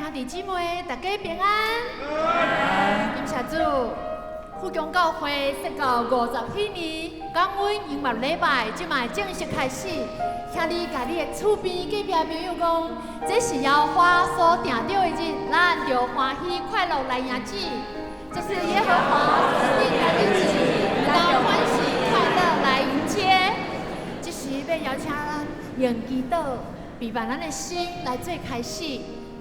兄弟姊妹，大家平安。感谢主，富强教会设到50几年，感恩音乐礼拜即卖正式开始。请你甲你的厝边隔壁朋友讲，这是耶和华所定着的日，咱就欢喜快乐来迎接。这是耶和华所定的日子，咱就欢喜快乐来迎接。这是要邀请咱用祈祷，陪伴咱的心来做开始。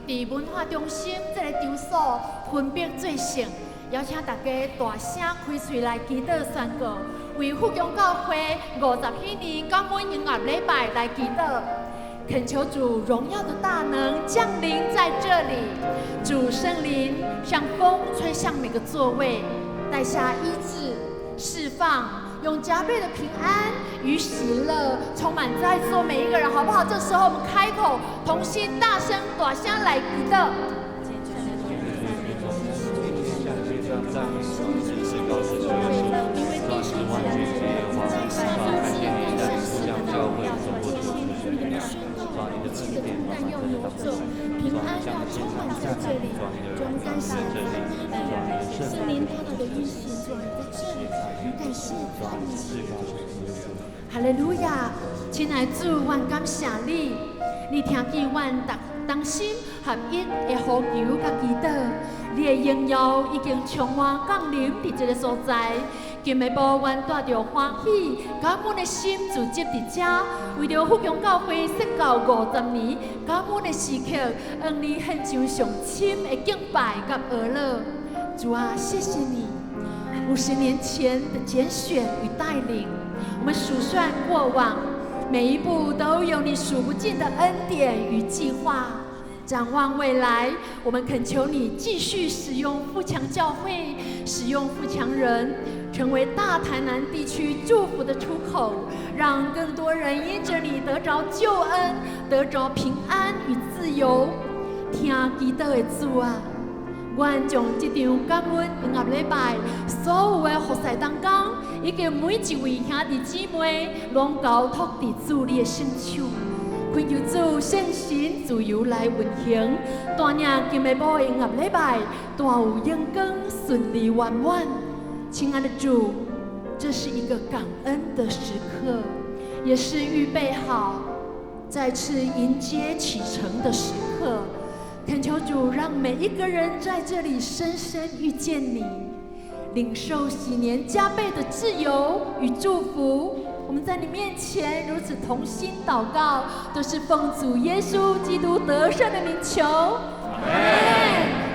伫文化中心这个场所分别做成，邀请大家大声开嘴来祈祷宣告，为富强教会50几年感恩音乐礼拜来祈祷，恳求主荣耀的大能降临在这里，主圣灵像风吹向每个座位，带下医治、释放，用加倍的平安与喜乐充满在座每一个人，好不好？这时候我们开口，同心大声、大声来祈祷。平安要充满在这里，主我们感谢圣灵大大的运行，主我们在这里，我们感谢哈利路亚！亲爱的主，我感谢你，你听见我同心合一的呼求甲祈祷，你的荣耀已经充满降临伫这个所在。今日无愿带着欢喜、感恩的心聚集伫这，为着富强教会设到50年，感恩的时刻，让你献上上深的敬拜甲讹乐。主啊，谢谢你，50年前的拣选与带领，我们数算过往，每一步都有你数不尽的恩典与计划。展望未来，我们恳求你继续使用富强教会，使用富强人，成为大台南地区祝福的出口，让更多人因着你得着救恩，得着平安与自由。听祈祷的主啊，愿将这场感恩音乐礼拜所有的服侍当中，以及每一位兄弟姊妹，拢交托伫主你的圣手。恳求主圣神自由来运行，带领今日播音乐礼拜，大有阳光，顺利圆满。亲爱的主，这是一个感恩的时刻，也是预备好再次迎接启程的时刻。恳求主，让每一个人在这里深深遇见你，领受喜年加倍的自由与祝福。我们在你面前如此同心祷告，都是奉主耶稣基督得胜的名求。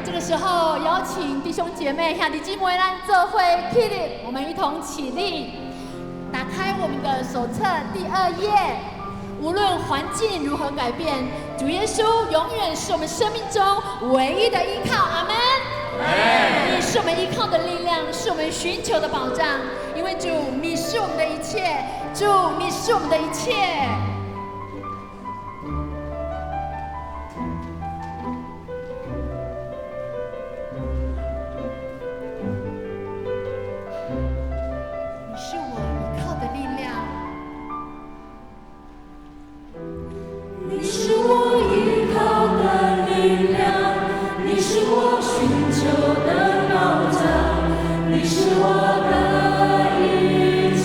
这个时候，邀请弟兄姐妹、兄弟姊妹咱做伙起立，我们一同起立，打开我们的手册第2页。无论环境如何改变，主耶稣永远是我们生命中唯一的依靠。阿门。你是我们依靠的力量，是我们寻求的保障。因为主，你是我们的一切，主，你是我们的一切。你是我依靠的力量，你是我依靠的力量，你是我寻求的保障，你是我的一切。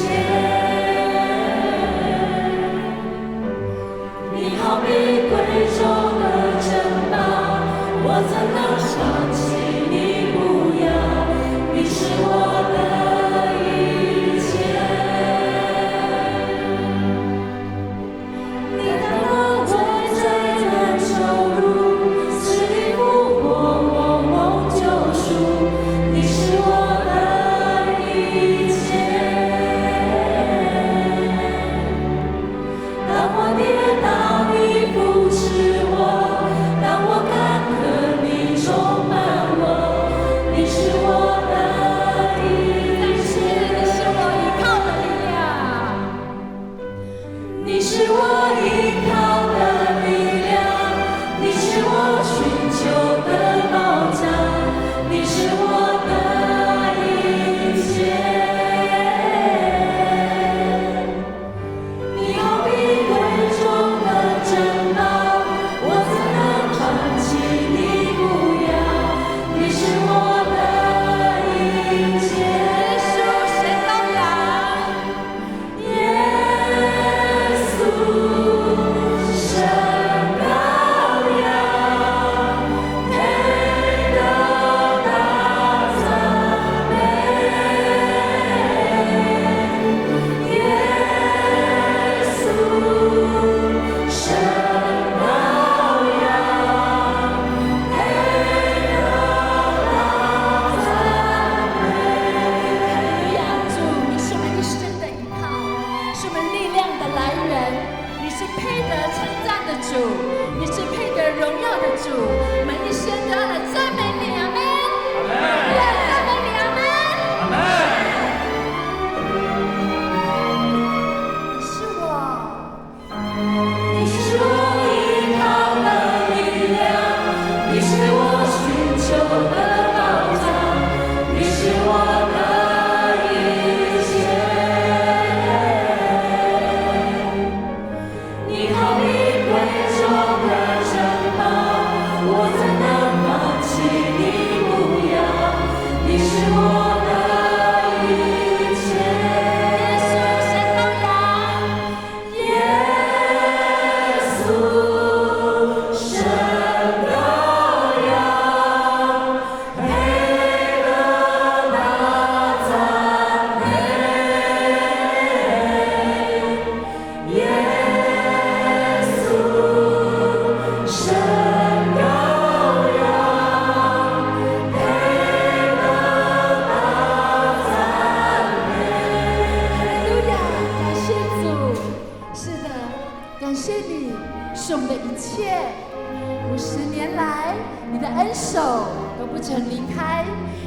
程离开。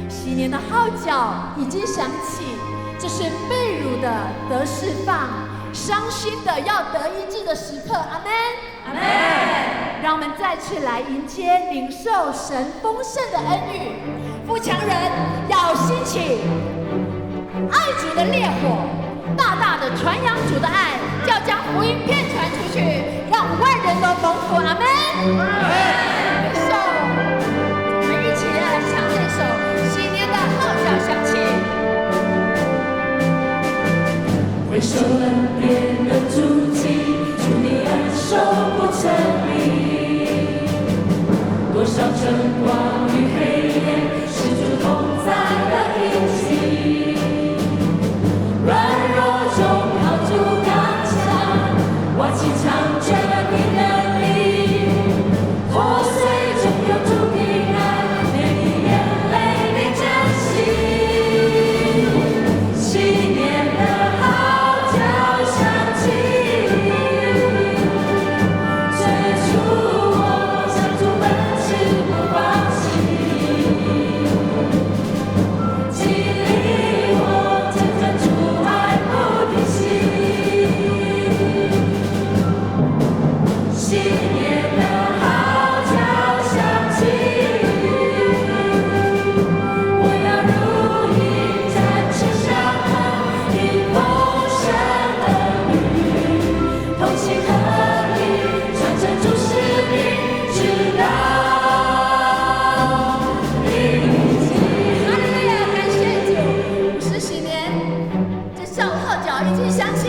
喜年的号角已经响起，这是被掳的得释放，伤心的要得医治的时刻。阿门，阿门。让我们再次来迎接领受神丰盛的恩雨。富强人要兴起爱主的烈火，大大的传扬主的爱，要将福音遍传出去，让万人都蒙福。阿门。我们一起来唱这首喜年的号角响起。回首恩典的足迹，主你恩手不成离，多少晨光与黑夜，是主同在的印记。软弱中靠主刚强，瓦器常着你能力，破碎中有主平安，每滴眼泪你珍惜。喜年的号角响起，催促我向主奔驰不放弃，激励我见证主爱不停息。喜年的号角响起，我要如鹰展翅上腾，迎风声的雨，同心合力传承主使命，直到地极。哈利路亚，感谢主，50喜年，这号角已经响起，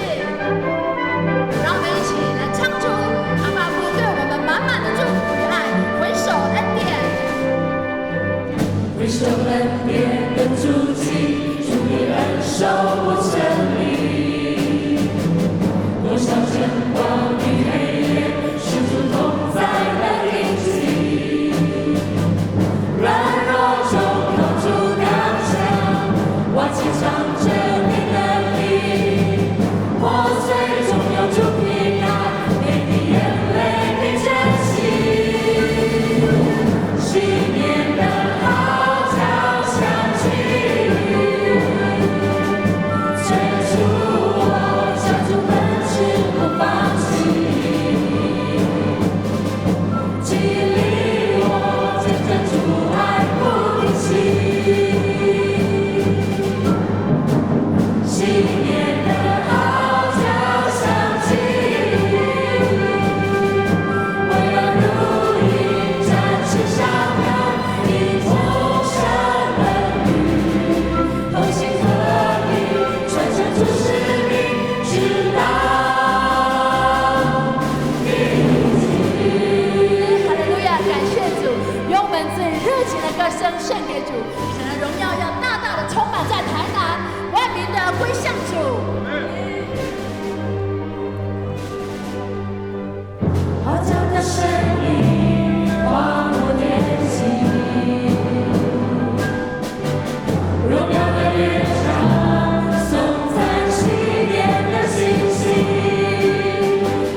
让我们一起来唱出阿爸父对我们满满的祝福与爱，回首恩典。回首恩典的足迹，主你恩手不成离，多少晨光与黑夜，是主同在的印记。软弱中靠主刚强，瓦器常着你能力，破碎中有主平安，每滴眼泪你珍惜。喜年的号角响起，催促我向主奔驰不放弃，激励我见证主爱不停息。喜年的号角响起，我要如鹰展翅上腾，迎风声的雨，同心合力传承主使命，直到地极。哈利路亚，感谢主，用我们最热情的歌声献给主，神的荣耀要大大的充满在台南，万民的归向主。号角的声音划过天际，荣耀的乐章颂赞喜年的信息，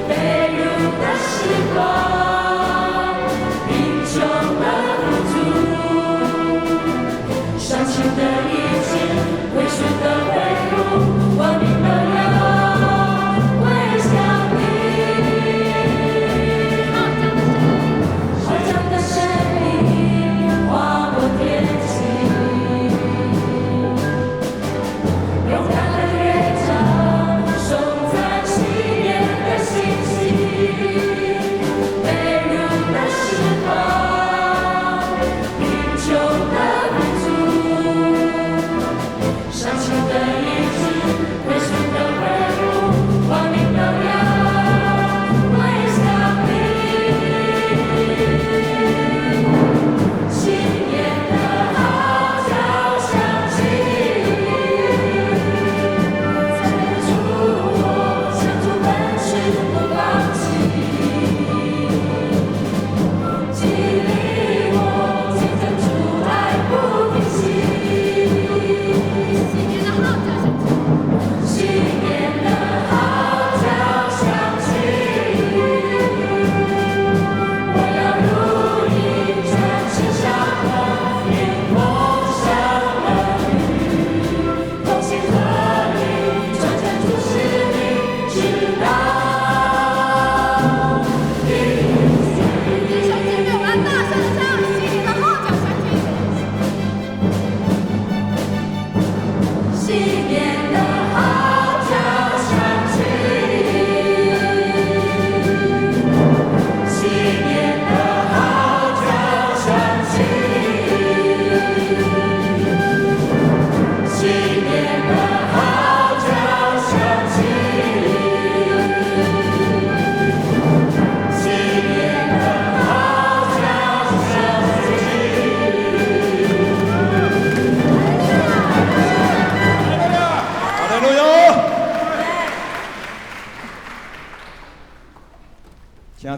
被掳的时光，贫穷的富足，伤心的医治，亏损的恢复，万民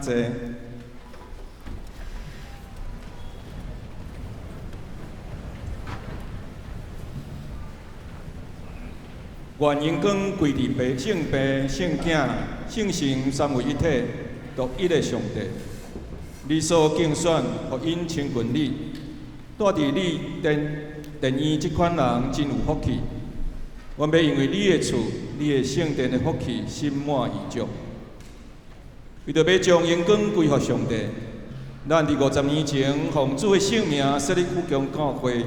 请坐。愿因光归伫圣父、圣子、圣神三位一体，独一个上帝。你所竞选，福音亲近你，带伫你殿院即款人真有福气。阮要因为你的厝、你的圣殿的福气，心满意足。为着要将荣光归予上帝，咱伫50年前，奉主的圣名设立福强教会，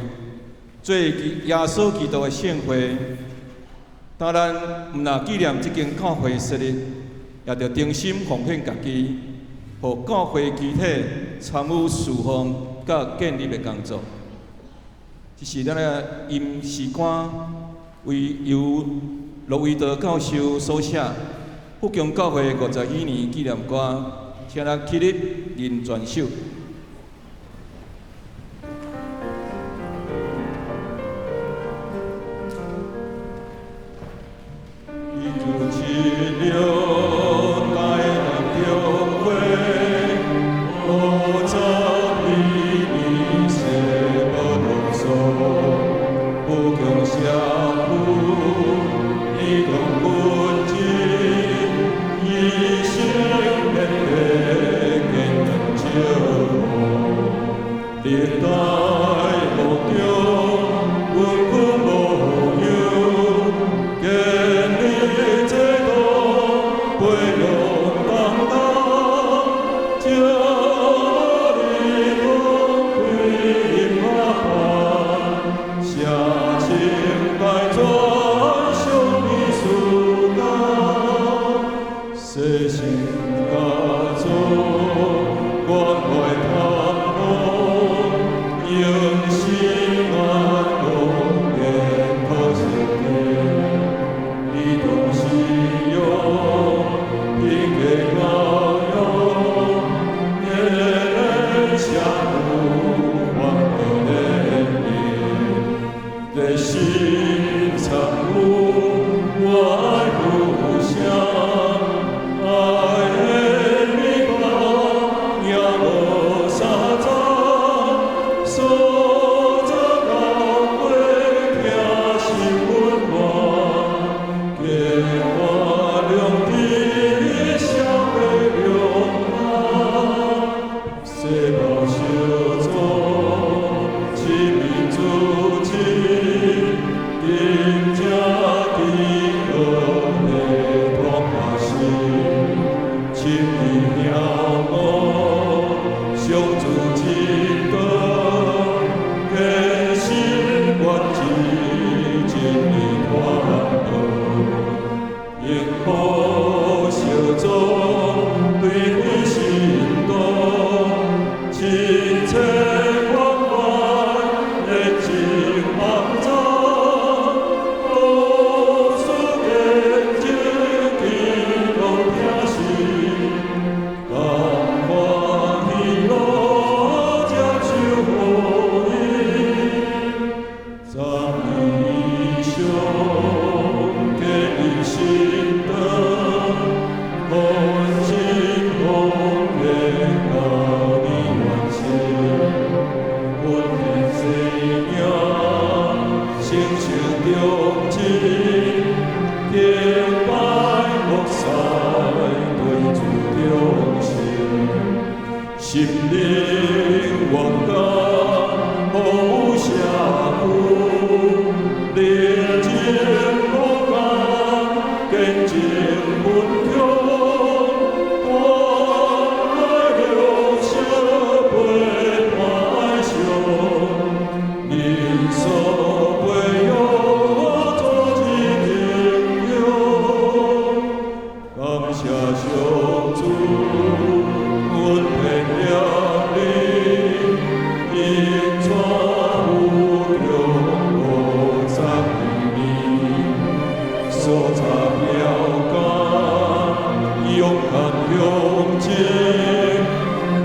做耶稣基督的圣会。当然，毋但纪念即间教会设立，也着诚心奉献家己，互教会集体参与侍奉甲建立的工作。这是咱的吟诗歌，由罗维德教授所写福强教会51年纪念歌，请咱起立吟全首。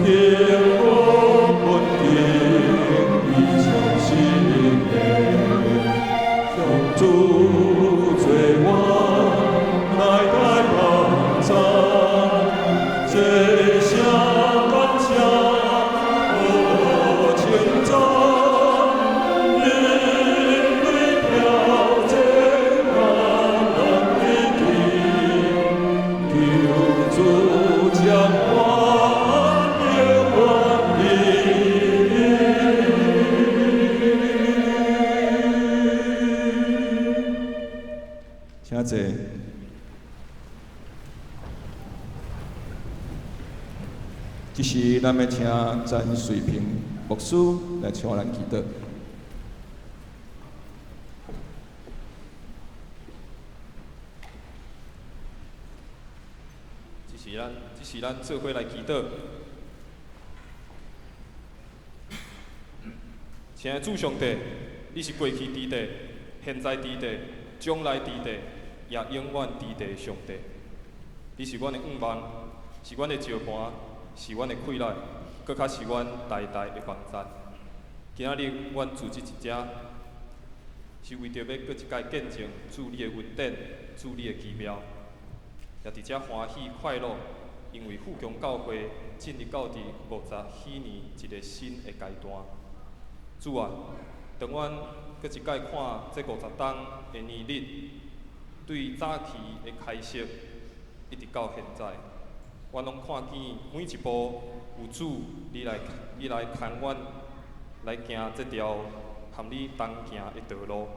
天国本定，一场心灵。济。这时，咱要请詹水平牧师来请咱祈祷。这是咱做伙来祈祷。亲爱的主上帝，你是过去伫地、现在伫地、将来伫地，也永远伫地的上帝。你是阮的仰望，是阮的石盘，是阮的溃烂，搁较是阮代代的帮赞。今仔日阮组织一只，是为着要搁一届见证主你的恩典、主你的奇妙，也伫遮欢喜快乐，因为富强教会进入到伫50禧年一个新的阶段。主啊，当阮搁一届看这50冬的年日，对早期的开始，一直到现在，阮拢看见每一步有主你来牵阮来行这条和你同行的道路。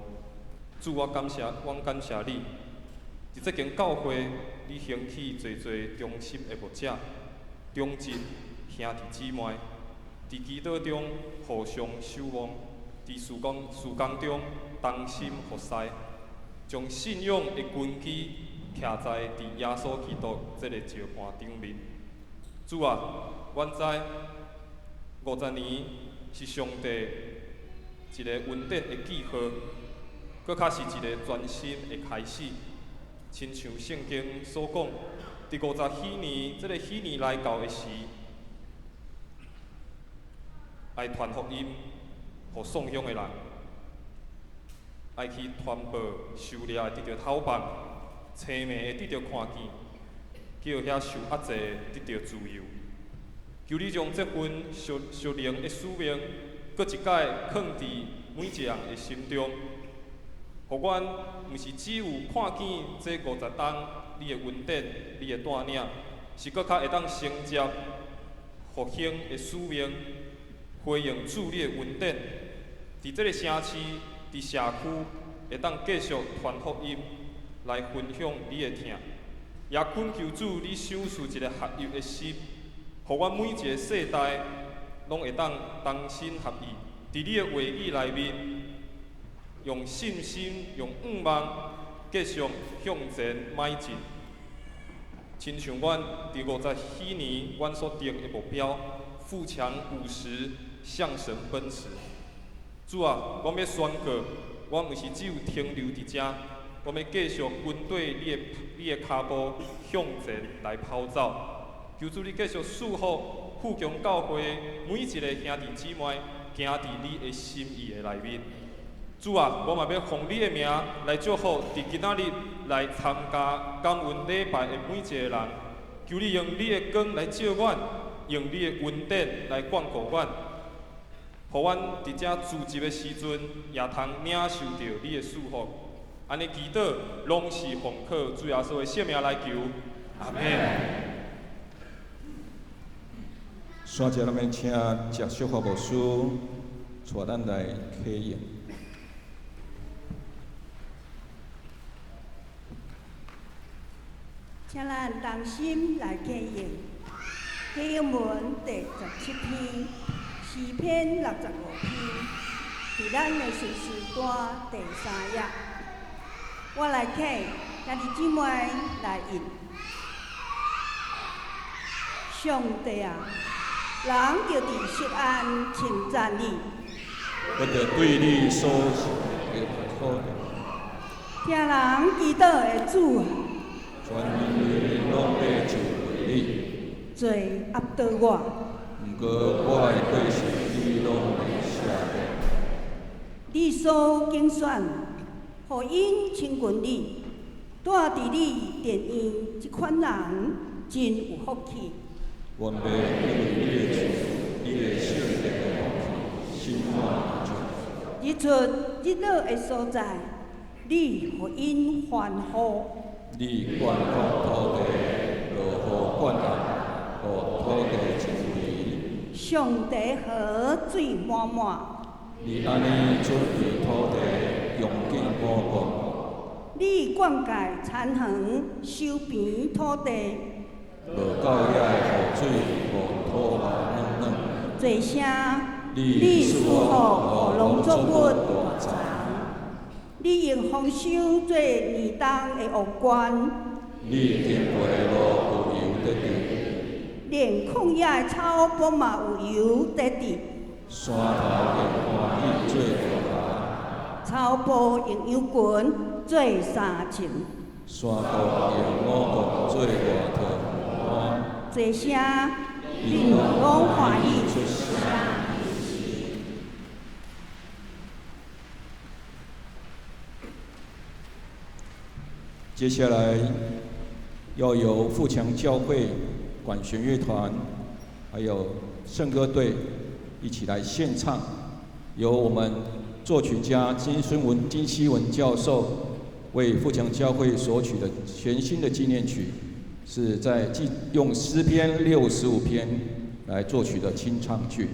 主，阮感谢你，伫这间教会，你兴起侪侪忠心的牧者、忠直兄弟姊妹。伫祈祷中互相守望，伫事工中同心合使，将信仰的根基徛在伫耶稣基督这个石盘顶面。主啊，阮知50年是上帝一个恩典的记号，搁较是一个全新的开始。亲像圣经所讲，伫50禧年，这个禧年来到的时，爱传福音，互送养的人，爱去传播受掠的得到透放，青迷的得到看见，叫遐受压制的得到自由。求你将这份属灵的使命，搁一届放伫每一人的心中，互阮毋是只有看见这50冬你的恩典、你的带领，是搁较会当承接复兴的使命。回应主你的恩典，伫这个城市、伫社区，会当继续传福音，来分享你的疼，也恳求主你手赐一个合一的心，互阮每一个世代拢会当同心合意，伫你的话语内面，用信心、用仰望，继续向前迈进。亲像阮伫50禧年，阮所定的目标，富强50。向神奔驰，主啊，我要宣告，我毋是只有停留伫遮，我要继续跟对你的脚步向前来跑走。求主你继续赐福富强教会每一个兄弟姊妹，行伫你的心意的内面。主啊，我嘛要奉你的名来祝福伫今仔日来参加感恩礼拜的每一个人。求你用你的光来照阮，用你的恩典来眷顾阮。互阮伫遮聚集的时阵，也通领受到你的祝福。安尼祈祷，拢是奉靠主耶稣的圣名来求。阿门。现在咱们请谢淑华牧师带咱来启应。请咱同心来启应。启应文第17篇。诗篇65篇，伫咱的信诗单第3页，我来启，兄弟姊妹来应。上帝啊，人就伫錫安称赞你，我着对你所的好，听人祈祷的主啊，全人类拢要就为你，罪压倒我。毋过我的过失，你拢会赦免。你所拣选，互因亲近你，住伫你殿院，即款人真有福气。愿袂因为你的罪，你的圣洁的福气，心满意足。日出日落的所在，你互因欢呼。你灌溉土地，落雨灌溉，互土地成肥。上帝河水满满。你安尼准备土地，用尽满满。你灌溉田园，收平土地，无够遐的雨水，互土地软软。做声你赐福互农作物大长。你用丰收做年冬的乌冠，你天培路有油得滴，连旷野的草木嘛有油得滴。山头用欢喜做大草埔用油裙做衫穿，山谷用五谷做外套。做声令拢欢喜出声。接下来要由富强教会管弦乐团，还有圣歌队一起来献唱，由我们作曲家金希文教授为富强教会所曲的全新的纪念曲，是在用诗篇65篇来作曲的清唱剧。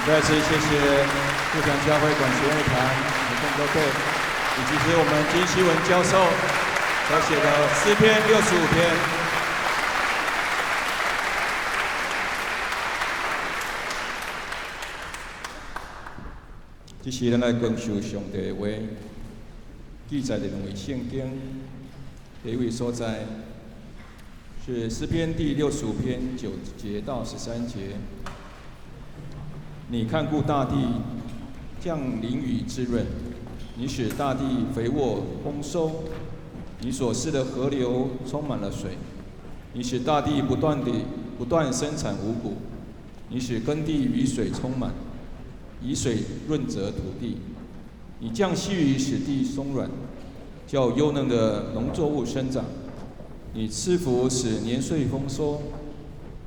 再次谢谢富强教会管弦乐团的更多队，以及是我们金希文教授所写的诗篇65篇。这是咱来讲述上帝的话，记载的两位圣经，第一位所在是诗篇第65篇9节到13节。你看顾大地，降淋雨滋润，你使大地肥沃丰收，你所施的河流充满了水，你使大地不断生产五谷，你使耕地雨水充满，以水润泽土地。你降细雨使地松软，叫优嫩的农作物生长。你赐福使年岁丰收，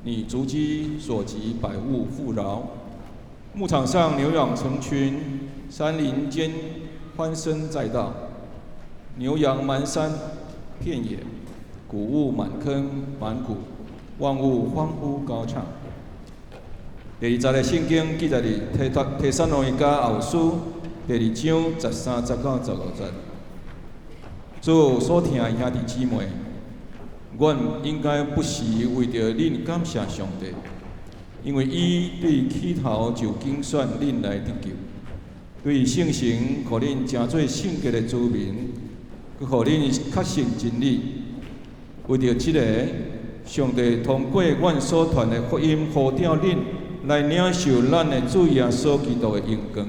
你足迹所及百物富饶。牧场上牛羊成群，山林间欢声载道，牛羊满山遍野，谷物满坑满谷，万物欢呼高唱。第20个圣经记载伫提撒罗尼迦后书第2章13、19、15节。主所听的兄弟姊妹，阮应该不时为着恁感谢上帝。因为伊对起头就拣选恁来得救，对圣神，互恁成做圣洁的子民，佮互恁确信真理。为着这个，上帝通过阮所传的福音，呼召恁来领受咱的主耶稣基督的荣光。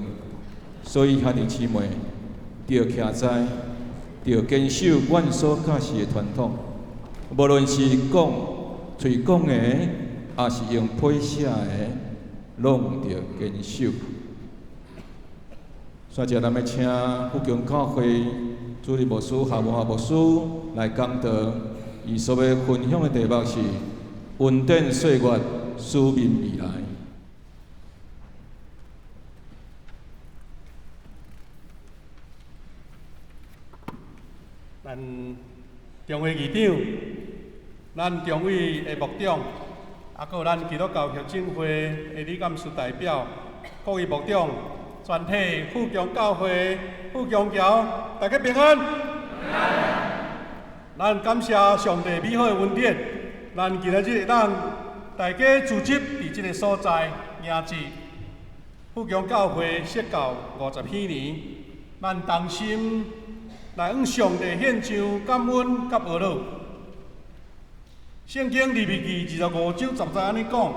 所以兄弟姊妹，着徛在，着坚守阮所教示的传统，无论是嘴讲的。也是用批写的，拢着坚守。现在咱要请福强教会主任牧师、夏文华牧师来讲道，伊所要分享的题目是“稳定岁月，使命未来”。咱中会议长，咱中委的牧长。还有咱基督教协进会的理监事代表、各位牧长、全体富强教会富强桥，大家平安。咱感谢上帝美好的恩典，咱今日会当大家聚集伫这个所在，迎接富强教会设教50余年，咱同心来向上帝献上感恩甲懊恼。圣经利未记25章10节安尼讲：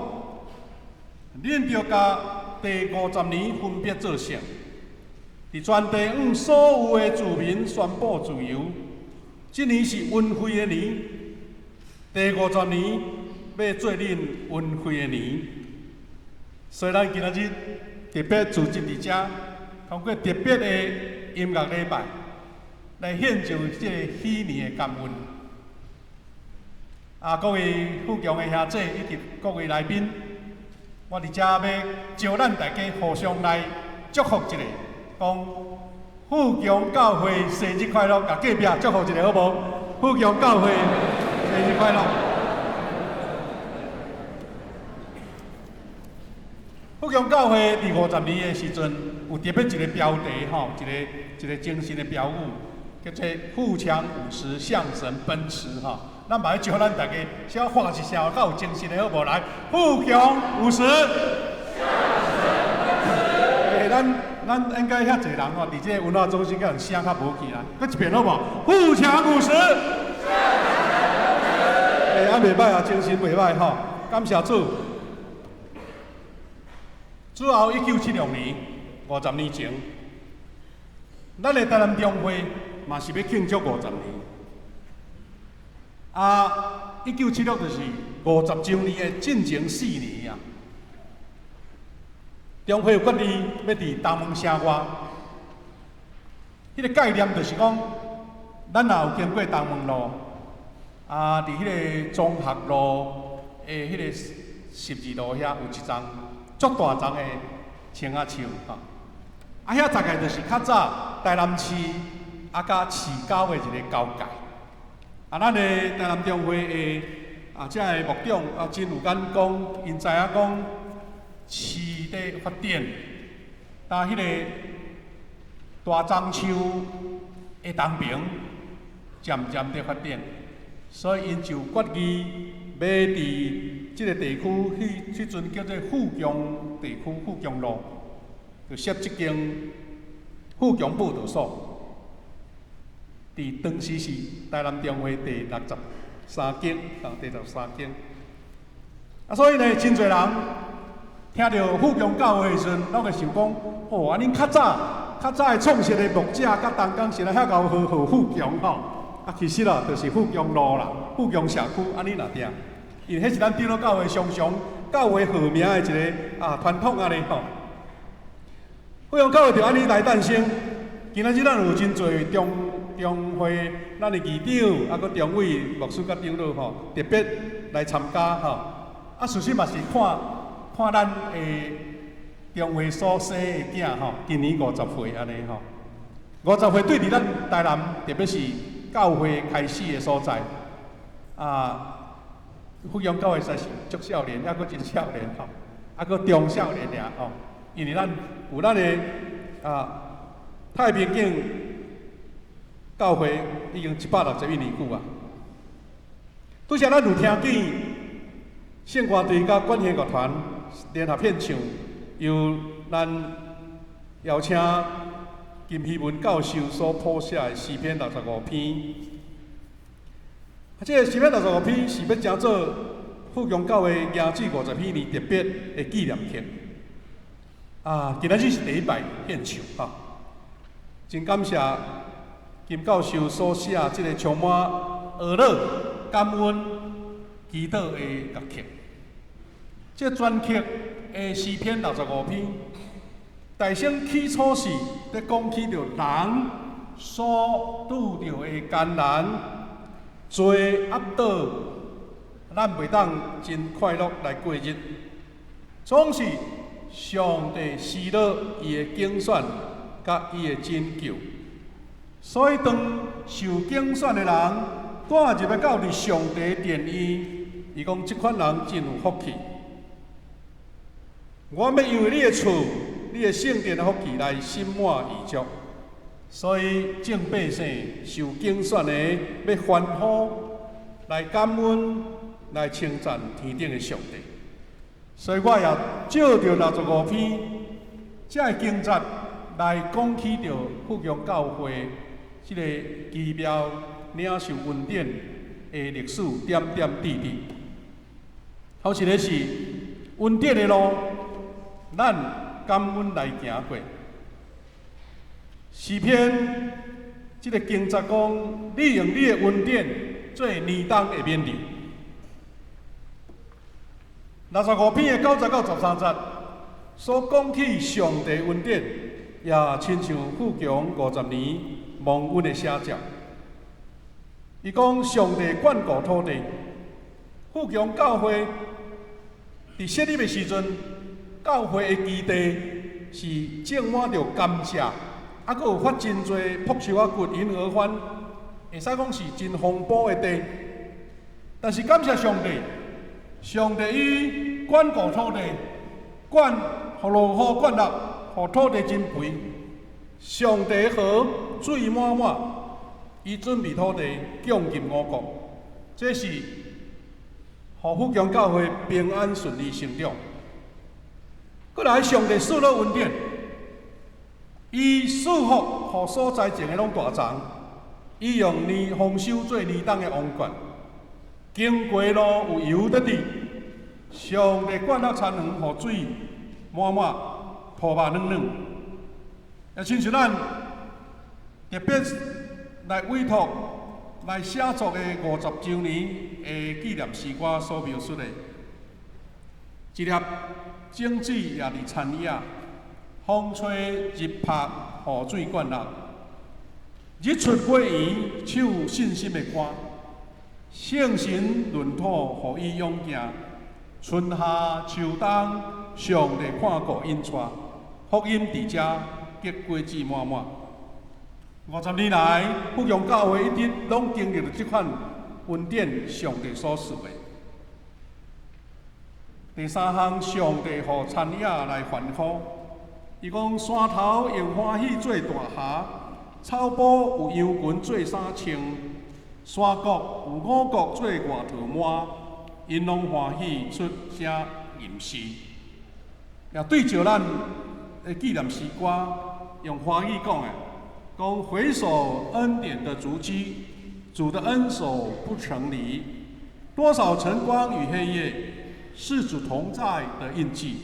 恁着甲第50年分别作圣，伫全地向所有的子民宣布自由。这年是恩惠的年，第50年要做恁恩惠的年。所以咱今仔日特别组织伫遮，通过特别的音乐礼拜，来献上这个喜年的感恩。各位富强的兄弟以及各位来宾，我伫遮要招咱大家互相来祝福一下，讲富强教会生日快乐，甲隔壁祝福一下好无？富强教会生日快乐！富强教会伫50年的时阵，有特别一个标题吼，一个精神的标语，叫做“富强50向神奔驰”吼。咱嘛要祝咱大家小喊一声，较有精神的好无？来，富强50。咱应该遐侪人吼，伫这文化中心，可能声较无去啦。搁一遍好无？富强50。袂歹啊，精神袂歹吼，感谢主。主后1976年，50年前，咱的台南中会嘛是要庆祝50年。1976就是50周年的进前4年啊。中会有决定要伫东门城外，迄个概念就是讲，咱若有经过东门路，伫迄个中学路的迄个十字路遐有一丛足大丛的青仔树吼，遐大概就是较早台南市甲市郊的一个交界。咱的台南中会的遮个牧长真有眼光，因知影讲，市在发展，但迄个大樟树的东边渐渐在发展，所以因就决议要伫即个地区迄阵叫做富强地区富强路，就设一间富强报道所，伫当时是台南中会第63间，第13间。所以呢，真侪人听到富强教会的时阵，拢会想讲，哦，安尼较早的创设的牧者甲东港是来遐高号富强吼，其实啦，就是富强路啦，富强社区安尼若定，因为迄是咱长老教会常教会号名的一个传统安尼吼。富强教会就安尼来诞生，今仔日咱有真侪中会咱的议长，搁中委牧师甲长老吼，特别来参加吼。事实嘛是看咱的中会所生的囝吼，今年50岁安尼吼，50岁对伫咱台南，特别是教会开始的所在，富强教会实在是足少年，还搁真少年吼，搁中少年尔吼，因为咱有咱的太平境教会已经161年久啊，拄则咱有听见。圣歌队甲管弦乐团联合献唱，由咱邀请金希文教授所谱写的诗篇65篇。这个诗篇65篇是要诚做富强教会迎旨50周年特别的纪念曲。今仔日是第一摆献唱哈，真感谢金教授所写这个充满欢乐、感恩、祈祷的乐曲。这全曲的诗篇65篇，大声起初是在讲起着人所拄着的艰难、罪压倒，咱袂当真快乐来过日，总是上帝施落伊的拣选甲伊的拯救。所以当受拣选的人赶入要到伫上帝的殿院，伊讲即款人真有福气。我要因为你的厝、你的圣殿的福气来心满意足，所以众百姓受拣选的要欢呼、来感恩、来称赞天顶的上帝。所以我也照着65篇这个经节来讲起着富强教会这个奇妙领受恩典的历史点点滴滴。头一个是恩典的路。咱感恩来行过。诗篇这个经节讲，你用你的恩典做年冬的勉励。65篇的90到13节所讲起上帝恩典，也亲像富强50年蒙恩的写照。伊讲上帝眷顾土地，富强教会伫设立的时阵。教会的基地是种满着甘蔗，搁有发真侪朴树仔骨、银鹅番，会使讲是真丰富的地。但是感谢上帝，上帝伊眷顾土地，互落雨灌落，互土地真肥。上帝的河水满满，伊准备土地降入五国，这是互富强教会平安顺利成长。过来，上帝赐落恩典，伊赐福互所在种的拢大长，伊用丰收做年冬的王冠，经过路有油得滴，上帝灌落田园，互水满满，铺肉软软。也亲像咱特别来委托来写作的50周年的纪念诗歌所描述的，一粒种子也伫田野，风吹日晒，雨水灌落。日出过圆，手信心的歌，圣神润土，互伊勇行。春夏秋冬，上帝看顾因带，福音伫遮结果子满满。50年来，富强教会一直拢经历着即款恩典，上帝所赐的。第三项，上帝互田野来欢呼。伊讲山头用欢喜做大厦，草埔有羊群做衫穿，山谷有五谷做外套满，因拢欢喜出声吟诗。也对照咱的纪念诗歌，用华语讲的，讲回首恩典的足迹，主的恩手不曾离，多少晨光与黑夜，是主同在的印记。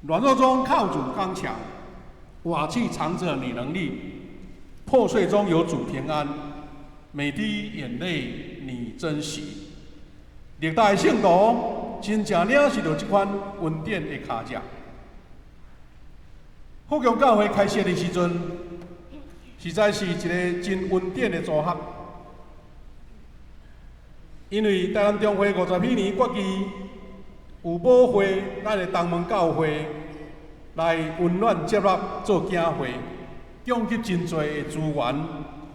软弱中靠主刚强，瓦器藏着你能力，破碎中有主平安，每滴眼泪你珍惜。历代圣徒真正领受到这款恩典的卡价。福强教会开设的时阵，实在是一个真恩典的组合。因为台南中会50几年国旗有保会咱的东门教会来温暖接纳做教会，供给真侪的资源、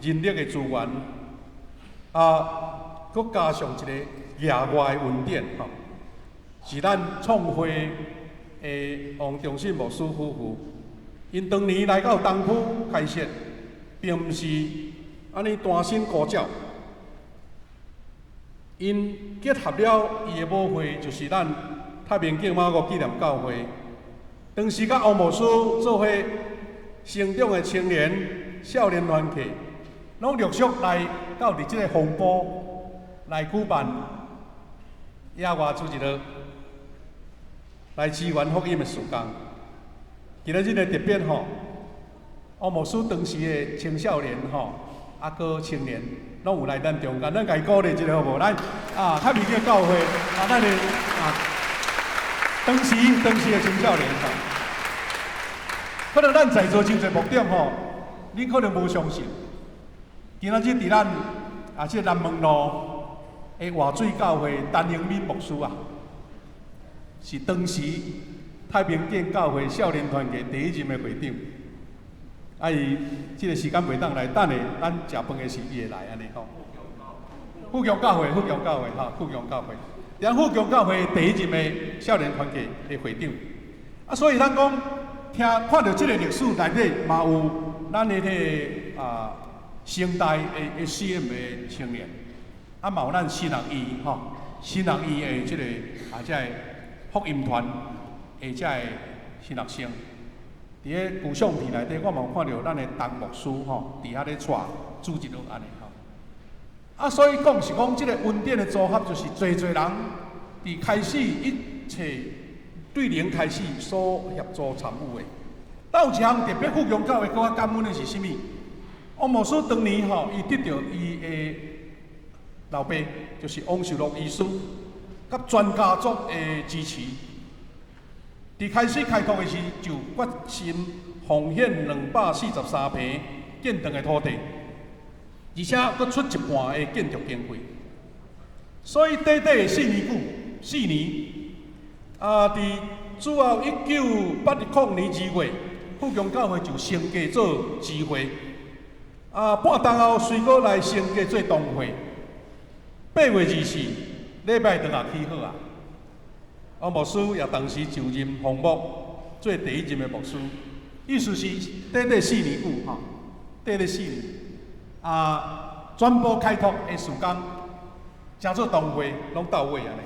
人力的资源，佮加上一个野外的恩典吼，是咱创会的王忠信牧师夫妇，因当年来到东埔开设，并毋是安尼单身孤照。因结合了伊的母会，就是咱太平景马国纪念教会。当时甲王牧师做伙成长的青年、少年团体，拢陆续来到伫即个风波来举办野外主日学，来支援福音的事工。今日的特别吼，王牧师当时的青少年吼，佮青年。拢有来咱中间，咱家鼓励一下好无？咱太平景教会咱的当时的青少年吼，可能咱在座真侪牧者吼，恁可能无相信。今仔日伫咱即南门路的活水教会陈永敏牧师啊，是当时太平景教会少年团体第一任的会长。伊即个时间袂当来，等下咱食饭的时伊会来安尼吼。富强教会，富强教会哈，富强教会，然后富强教会第一任的少年团体的会长。所以咱讲看到即个历史内底嘛有咱的现代的 CM 的青年，嘛有咱新学医吼，新学医的即个即个福音团的即个新学生。伫个旧相片内底，我嘛有看到咱的陈牧师吼，伫遐咧带主日学安尼吼。所以讲是讲，即个恩典的组合，就是侪人伫开始一切对零开始所协助参与的。但有一项特别富强教会更加感恩的是啥物？王牧师当年吼，伊得到伊的老爸，就是王寿禄医师，甲全家族的支持。伫开始开拓的时，就决心奉献243坪建堂的土地，而且佫出一半的建筑经费。所以短短4年4年，伫主后1980年2月，富强教会就升格做支会。半冬后随过来升格做同会。8月24，礼拜堂也起好啊。王牧师也同时就任奉牧，做第一任的牧师，意思是短短4年吼，短短4年，全部开拓的事工，诚做同会拢到位安尼。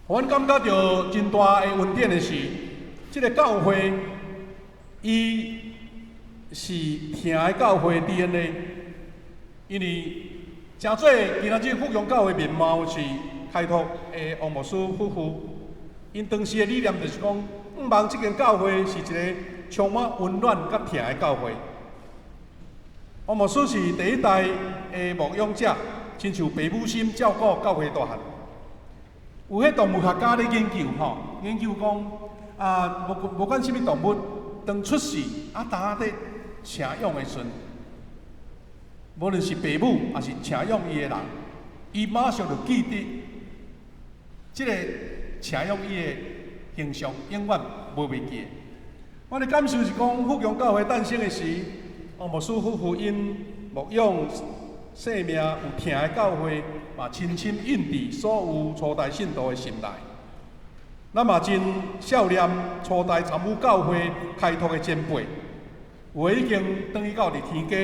阮感觉到真大的恩典的是，即个教会，伊是听的教会 DNA， 因为诚做今仔日富强教会面貌是。开拓的王牧师夫妇，因当时的理念就是讲，毋望即间教会是一个充满温暖甲疼的教会。王牧师是第一代的牧养者，亲像爸母心照顾教会大汉。有迄动物学家咧研究吼，研究讲无管什么动物，当出世呾咧请养的时阵，无论是爸母还是请养伊的人，伊马上就记得。即个请养伊的形象永远无袂记。我的感受是讲，富强教会诞生的时，王牧师夫妇因牧养生命有疼的教会，嘛深深印伫所有初代信徒的心内。咱嘛真孝念初代参悟教会开拓的前辈，有的已经转去到伫天家，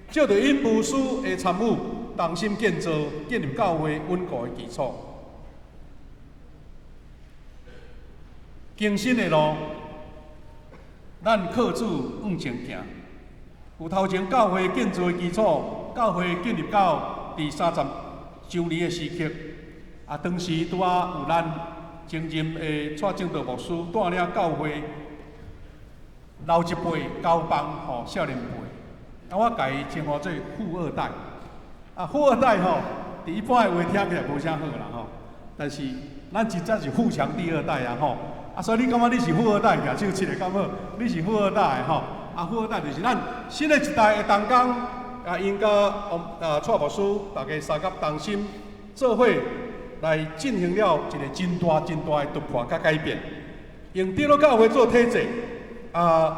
借着因牧师的参悟，同心建造建立教会稳固的基础。更新的路，咱靠主往前行。有头前教会建造的基础，教会建立到第30周年的时刻，当时拄有咱前任的蔡正道牧师带领教会老一辈交棒予少年辈，我家己称呼做富二代。富二代伫一般的话听起来无啥好啦但是咱真正是富强第二代所以你感觉你是富二代，举手起来敢好？你是富二代富二代就是咱新的一代的同工，因甲蔡牧师大家三甲同心做伙来进行了一个真大的突破甲改变，用长老教会做体制伫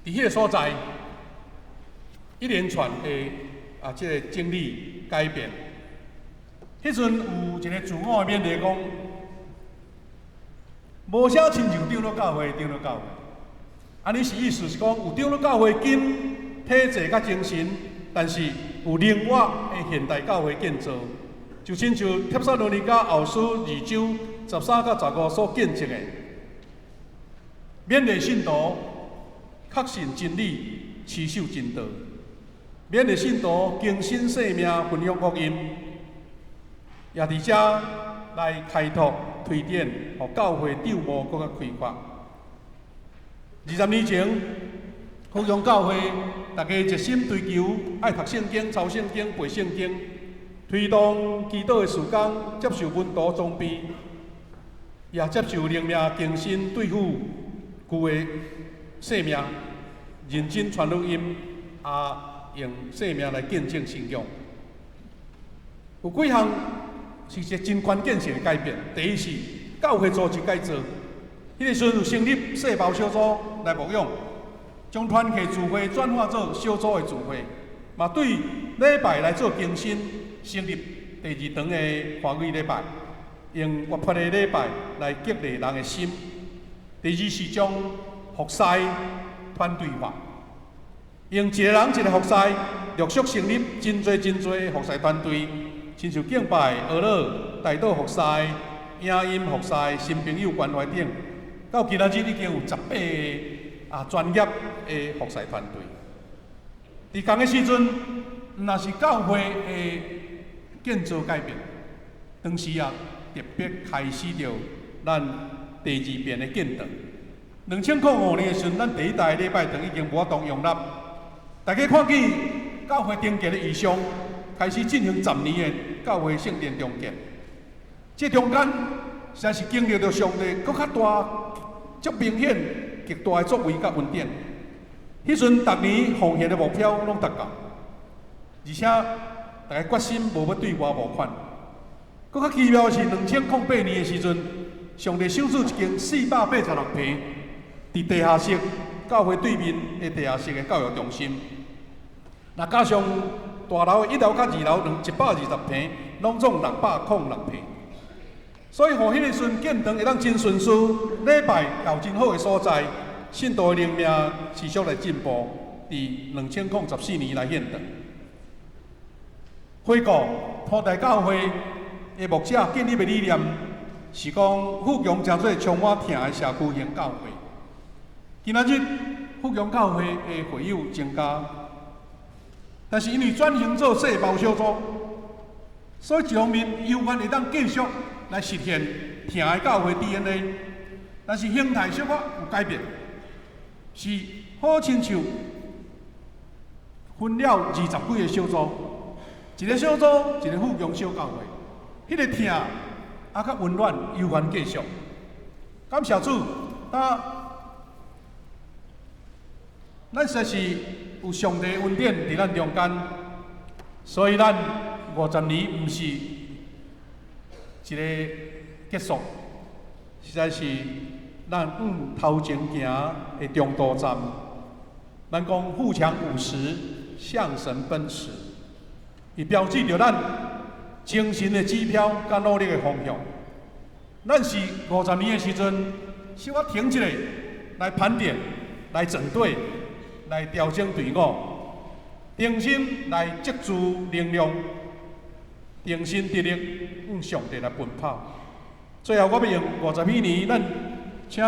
迄个所在，一连串的即个经历改变。迄阵有一个自我的勉励讲。无啥亲像长老教会，安尼是意思是讲有长老教会经体制甲精神，但是有另外的现代教会建造，就亲像帖撒罗尼迦后书2章13到15所见证的，勉励信徒确信真理，持守真道，勉励信徒更新生命，分享福音，也伫遮来开拓。推展，互教会长务搁较开发。20年前，福阳教会大家一心追求爱读圣经、抄圣经、背圣经，推动祈祷的事工，接受门徒装备，也接受灵命更新对付旧的生命，认真传福音，用生命来见证信仰。有几项。是一个真关键性的改变。第一是教会组织改造，迄个时阵有成立细胞小组来牧养，将团契聚会转化做小组的聚会，嘛对礼拜来做更新，成立第2堂的华语礼拜，用活泼的礼拜来激励人的心。第二是将服侍团队化，用一个人一个服侍，陆续成立真侪服侍团队。亲像敬拜、学乐、代祷服侍、影音服侍、新朋友关怀等，到今仔日已经有18个专业的服侍团队。伫同个时阵，若是教会的建造改变，当时特别开始着咱第2遍的建堂。2005年的时阵，咱第1代礼拜堂已经无法度容纳，大家看见教会订结的异象。开始进行10年的教会圣殿重建，这中间实在是经历着上帝搁较大、足明显、极大的作为甲恩典。迄阵逐年奉献的目标拢达到，而且大家决心无要对外募款。搁较奇妙的是，2008年的时阵，上帝赏赐一间486平伫地下室教会对面的地下室的教育中心，那加上大楼1楼甲2楼120平，拢总606平。所以，互迄个时阵建堂会当真顺遂，礼拜有真好的所在，信徒的灵命持续来进步，伫2014年来献堂。回顾初代教会的牧者建立的理念，是讲富强诚做充满疼的社区型教会。今仔日富强教会的会友增加。但是因为转型做细胞小组，所以一方面犹原会当继续来实现疼的教会 DNA， 但是形态小可有改变，是好亲像分了20几个小组，一个小组一个富强小教会，迄个疼较温暖犹原继续。感谢主，咱实在是有上帝恩典伫咱中间，所以咱50年毋是一个结束，实在是咱头前行的中途站。咱讲富强50，向神奔驰，伊标志着咱精神的指标甲努力的方向。咱是50年的时阵，小可停一下，来盘点、来整队、来调整队伍，定心来积聚能量，定心得力，向上帝来奔跑。最后，我要用50几年，请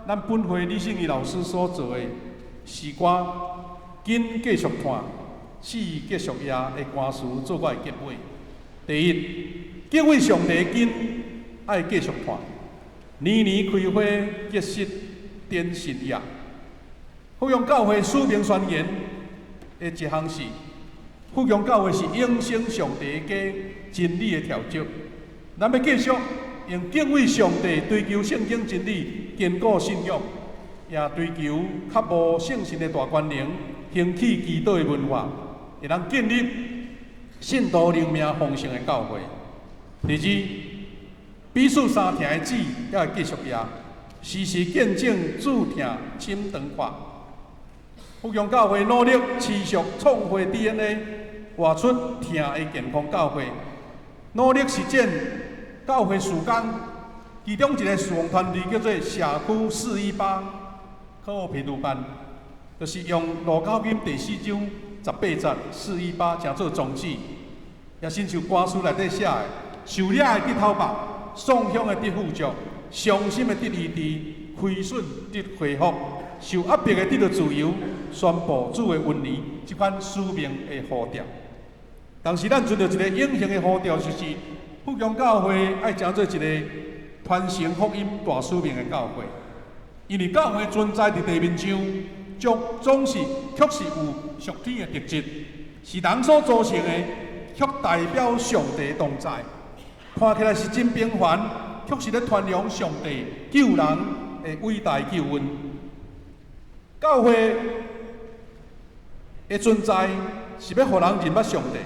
咱本会李信义老师所做的诗歌《紧继续看，死继续夜》的歌词做我的结尾。第一，敬畏上帝的紧，爱继续看，年年开花结实点神夜。福阳教会使命宣言的一项是：福阳教会是永生上帝的家，真理的调节。咱要继续用敬畏上帝、追求圣经真理、坚固信仰，也追求较无圣神的大官能，兴起基督的文化，会当建立信徒灵命丰盛的教会。第二，彼此相听的旨也会继续也，时时见证主听深长化。福阳教会努力持续创会 DNA， 活出听的健康教会，努力实践教会事工。其中一个事奉团队叫做社区418课后陪读班，就是用路口金第4章18节418诚做宗旨，也亲像歌词内底写的：受掠的得讨白，丧乡的得富足，伤心的得医治，亏损得恢复，受压迫的得到自由，宣布主的恩义，这款使命的呼召。但是咱遵照一个永恒的呼召，就是福阳教会爱诚做一个传承福音大使命的教会，因为教会存在伫地面上，总是确实有属天的特质，是人所组成的，却代表上帝的同在。看起来是真平凡，却是咧传扬上帝救人的伟大救恩。教会的存在是要互人认捌上帝，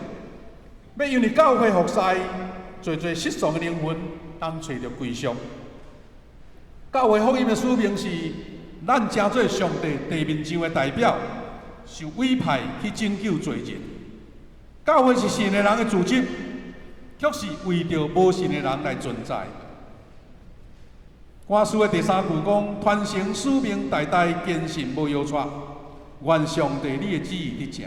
要因为教会服侍，侪失丧的灵魂当找到归宿。教会福音的使命是，咱诚做上帝地面上的代表，受委派去拯救罪人。教会是信的人的组织，却是为着无信的人来存在。歌词的第3句讲：传承使命，代代坚信无摇错，愿上帝你的旨意得成。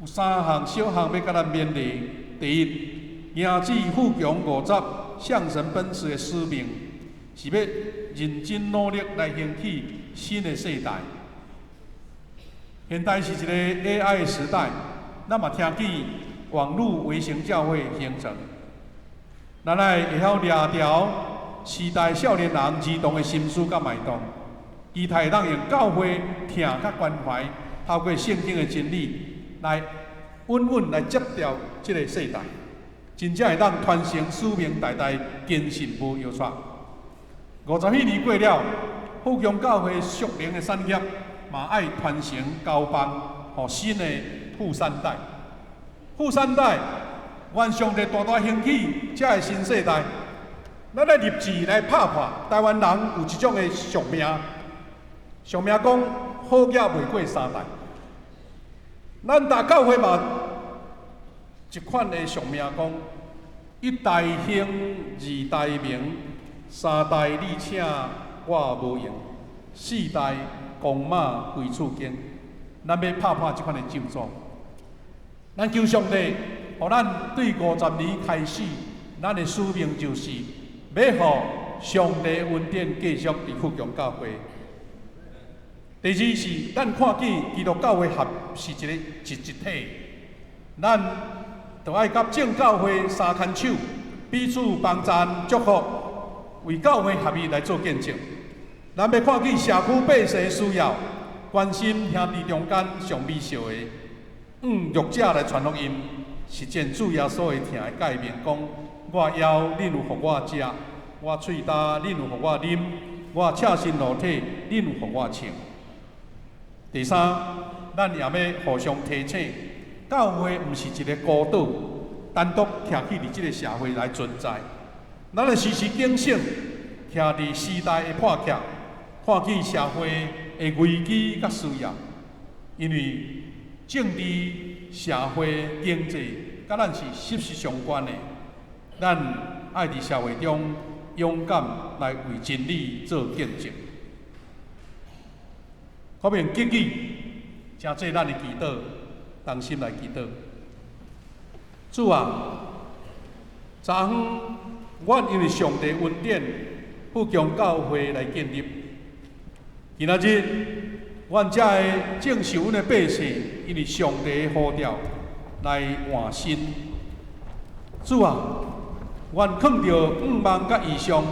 有3项小项要甲咱勉励。第一，迎旨富强50，向神奔驰的使命，是要认真努力来兴起新的世代。现代是一个 AI 的时代，咱嘛听见网络微型教会形成，咱来会晓抓条时代少年人儿童的心思甲脉动，期待让用教会听甲关怀，透过圣经的真理来稳稳来接调这个世代，真正会当传承使命，代代坚信无摇错。50几年过了，福阳教会属灵的产业嘛爱传承交棒，予新的富3代。富3代，愿上帝大大兴起这个新世代。咱来立志来拍破台湾人有一种的俗名，俗名讲好业袂过3代。咱大教会嘛一款的俗名讲1代兴2代明，3代你请我无用，4代公马归厝经。咱要拍破这款的咒诅。咱求上帝，互咱对50年开始，咱的使命就是要互上帝恩典继续伫福阳教会。第二是，咱看见基督教会合是一体，咱就爱甲正教会3牵手，彼此帮赞祝福，为教会合一来做见证。咱要看见社区百姓的需要，关心兄弟中间上美笑的，弱者来传福音，实践主耶稣的听的诫命，讲我腰恁有互我食，我喙焦恁有互我啉，我赤身裸体恁有互我穿。第三，咱也要互相提醒，教会毋是一个孤岛，单独徛起伫即个社会来存在。咱要时时警醒，徛伫时代的破壳，看见社会的危机甲需要。因为政治、社会、经济，甲咱是息息相关的。咱爱伫社会中勇敢来为真理做见证。可免结语，诚济咱的祈祷，同心来祈祷。主啊，昨昏阮因为上帝恩典，富强教会来建立。今仔日，阮遮的正受阮的百姓，因为上帝的呼召来换新。主啊，阮扛着5万甲以上，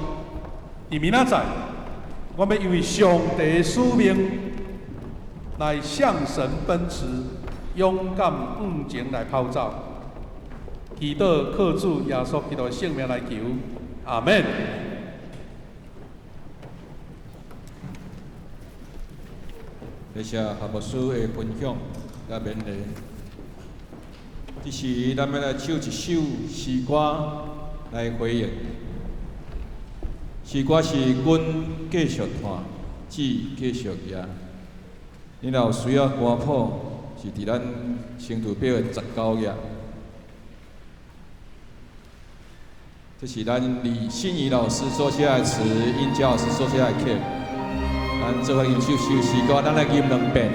伫明仔载，我要因为上帝的使命来向神奔驰，勇敢向前来跑走。祈祷靠主耶稣基督的圣名来求，阿门。谢谢夏牧师的分享甲勉励。这时，咱要来唱一首诗歌来回应。诗歌是阮继续看，志继续赢。你若有需要歌谱，是伫咱星图表的19页。这是咱李信仪老师所写的词，殷佳老师所写的曲。咱做伙吟首诗歌，咱来吟2遍。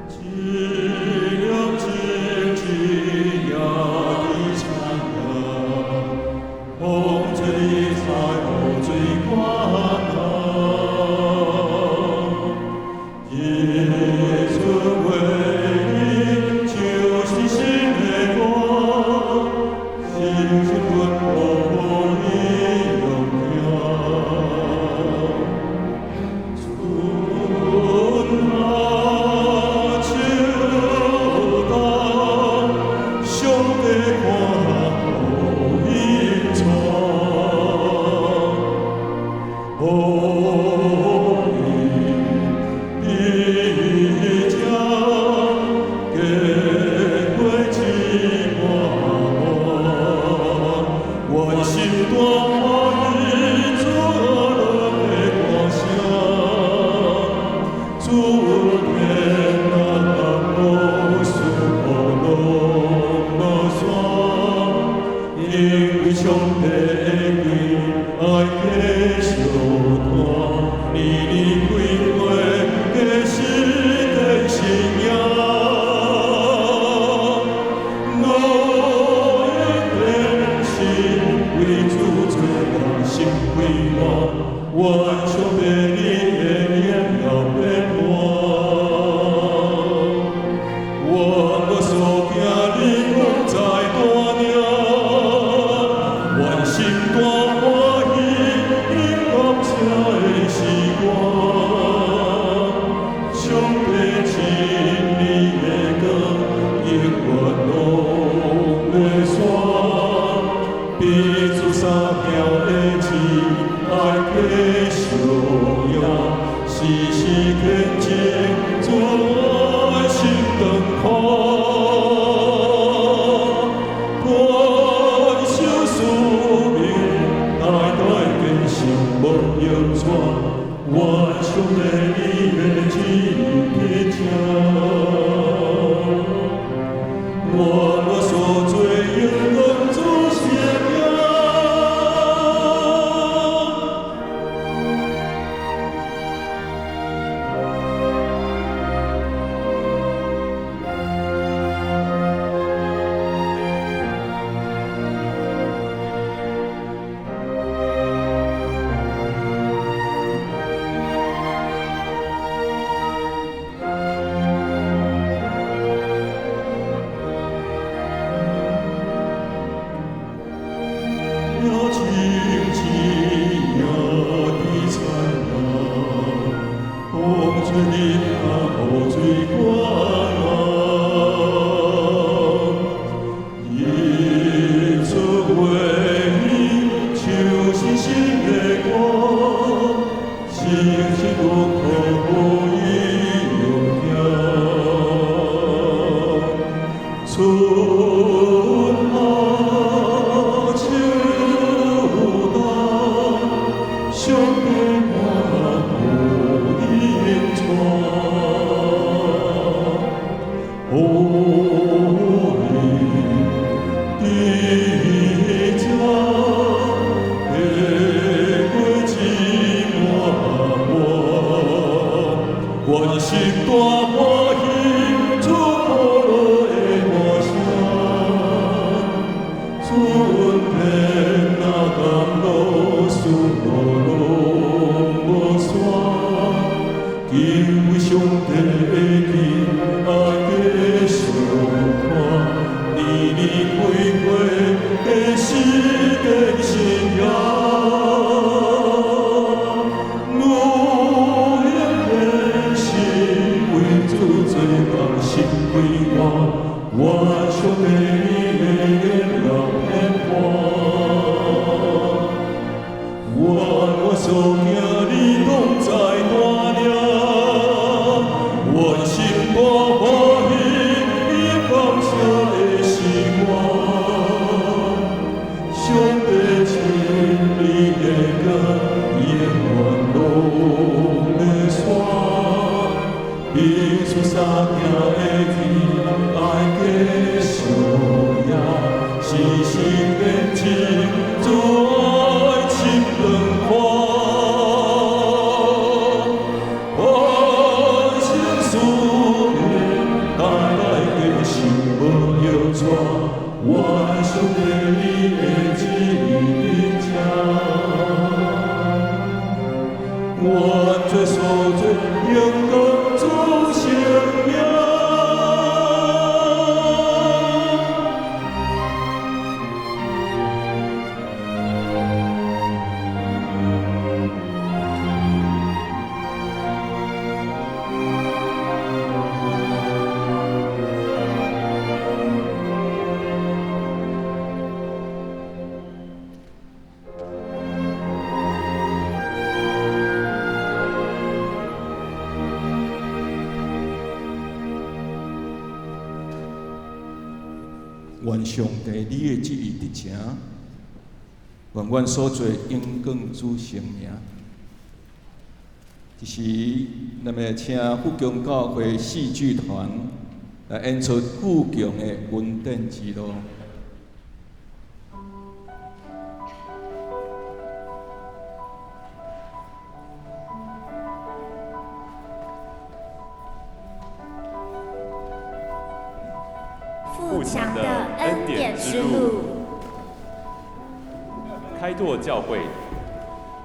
主。无欢喜，放下的时光，上帝亲你的歌，永远拢会线，彼此相行的天，爱继续呀，是心变情，自爱深两看。我想对你的一家，我最所最永恒做生命。愿上帝你的旨意得成，愿阮所做永更主生命。这时，咱们请富强教会戏剧团来演出富强的《恩典之路》。富强的恩典之路，开拓教会。